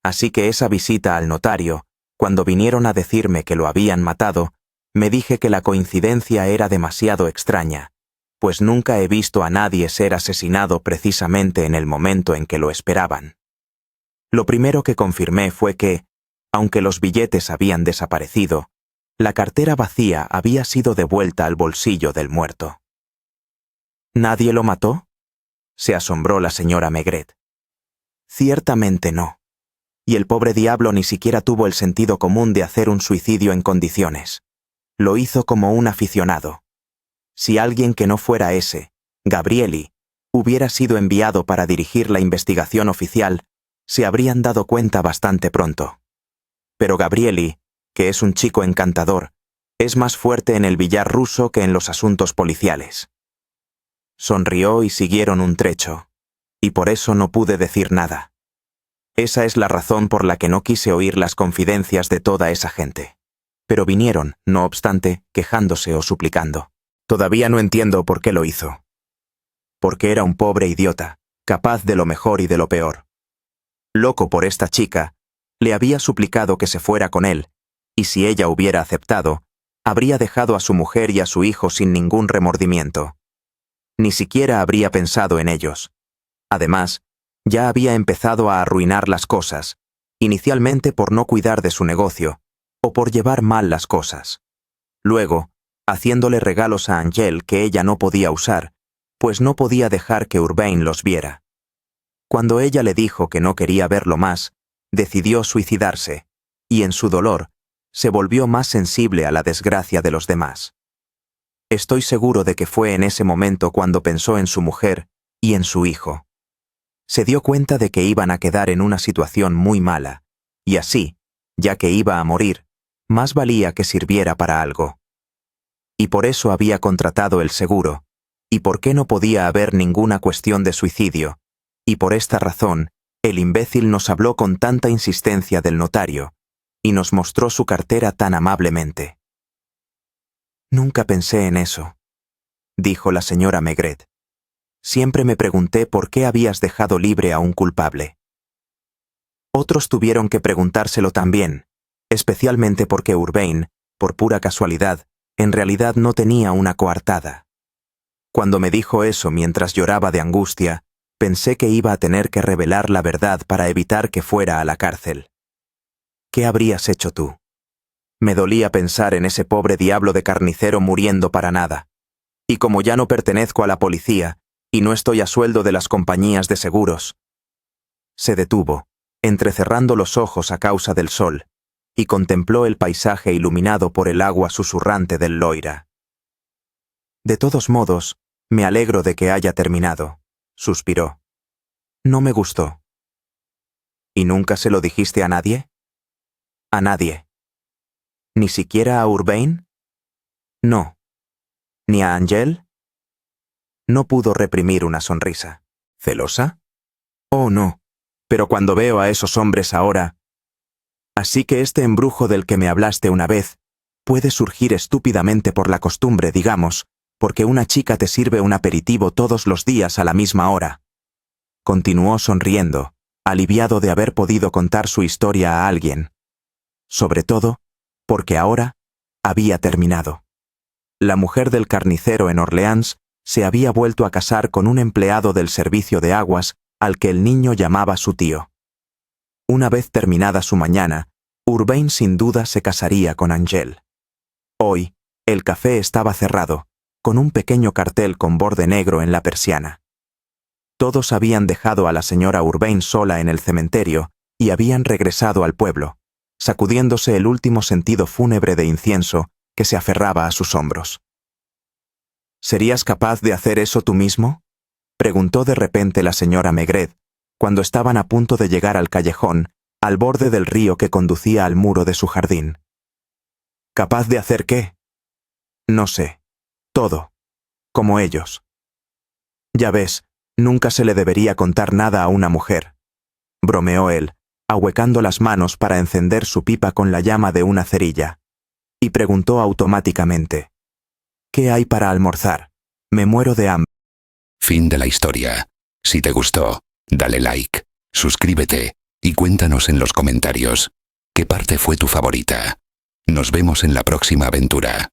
Así que esa visita al notario, cuando vinieron a decirme que lo habían matado, me dije que la coincidencia era demasiado extraña, pues nunca he visto a nadie ser asesinado precisamente en el momento en que lo esperaban. Lo primero que confirmé fue que, aunque los billetes habían desaparecido, la cartera vacía había sido devuelta al bolsillo del muerto. ¿Nadie lo mató?, se asombró la señora Maigret. Ciertamente no. Y el pobre diablo ni siquiera tuvo el sentido común de hacer un suicidio en condiciones. Lo hizo como un aficionado. Si alguien que no fuera ese, Gabrieli, hubiera sido enviado para dirigir la investigación oficial, se habrían dado cuenta bastante pronto. Pero Gabrieli, que es un chico encantador, es más fuerte en el billar ruso que en los asuntos policiales. Sonrió y siguieron un trecho. Y por eso no pude decir nada. Esa es la razón por la que no quise oír las confidencias de toda esa gente. Pero vinieron, no obstante, quejándose o suplicando. Todavía no entiendo por qué lo hizo. Porque era un pobre idiota, capaz de lo mejor y de lo peor. Loco por esta chica, le había suplicado que se fuera con él, y si ella hubiera aceptado, habría dejado a su mujer y a su hijo sin ningún remordimiento. Ni siquiera habría pensado en ellos. Además, ya había empezado a arruinar las cosas, inicialmente por no cuidar de su negocio, o por llevar mal las cosas. Luego, haciéndole regalos a Angèle que ella no podía usar, pues no podía dejar que Urbain los viera. Cuando ella le dijo que no quería verlo más, decidió suicidarse, y en su dolor, se volvió más sensible a la desgracia de los demás. Estoy seguro de que fue en ese momento cuando pensó en su mujer y en su hijo. Se dio cuenta de que iban a quedar en una situación muy mala, y así, ya que iba a morir, más valía que sirviera para algo. Y por eso había contratado el seguro, y por qué no podía haber ninguna cuestión de suicidio, y por esta razón, el imbécil nos habló con tanta insistencia del notario, y nos mostró su cartera tan amablemente. Nunca pensé en eso, dijo la señora Maigret. Siempre me pregunté por qué habías dejado libre a un culpable. Otros tuvieron que preguntárselo también, especialmente porque Urbain, por pura casualidad, en realidad no tenía una coartada. Cuando me dijo eso mientras lloraba de angustia, pensé que iba a tener que revelar la verdad para evitar que fuera a la cárcel. ¿Qué habrías hecho tú? Me dolía pensar en ese pobre diablo de carnicero muriendo para nada. Y como ya no pertenezco a la policía, y no estoy a sueldo de las compañías de seguros. Se detuvo, entrecerrando los ojos a causa del sol, y contempló el paisaje iluminado por el agua susurrante del Loira. De todos modos, me alegro de que haya terminado, suspiró. No me gustó. ¿Y nunca se lo dijiste a nadie? A nadie. ¿Ni siquiera a Urbain? No. ¿Ni a Angèle? No pudo reprimir una sonrisa. ¿Celosa? Oh, no. Pero cuando veo a esos hombres ahora... Así que este embrujo del que me hablaste una vez puede surgir estúpidamente por la costumbre, digamos, porque una chica te sirve un aperitivo todos los días a la misma hora. Continuó sonriendo, aliviado de haber podido contar su historia a alguien. Sobre todo, porque ahora había terminado. La mujer del carnicero en Orleans se había vuelto a casar con un empleado del servicio de aguas al que el niño llamaba su tío. Una vez terminada su mañana, Urbain sin duda se casaría con Angèle. Hoy, el café estaba cerrado, con un pequeño cartel con borde negro en la persiana. Todos habían dejado a la señora Urbain sola en el cementerio y habían regresado al pueblo, sacudiéndose el último sentido fúnebre de incienso que se aferraba a sus hombros. ¿Serías capaz de hacer eso tú mismo?, preguntó de repente la señora Maigret, cuando estaban a punto de llegar al callejón, al borde del río que conducía al muro de su jardín. ¿Capaz de hacer qué? No sé. Todo. Como ellos. Ya ves, nunca se le debería contar nada a una mujer, bromeó él, ahuecando las manos para encender su pipa con la llama de una cerilla, y preguntó automáticamente: ¿qué hay para almorzar? Me muero de hambre. Fin de la historia. Si te gustó, dale like, suscríbete y cuéntanos en los comentarios qué parte fue tu favorita. Nos vemos en la próxima aventura.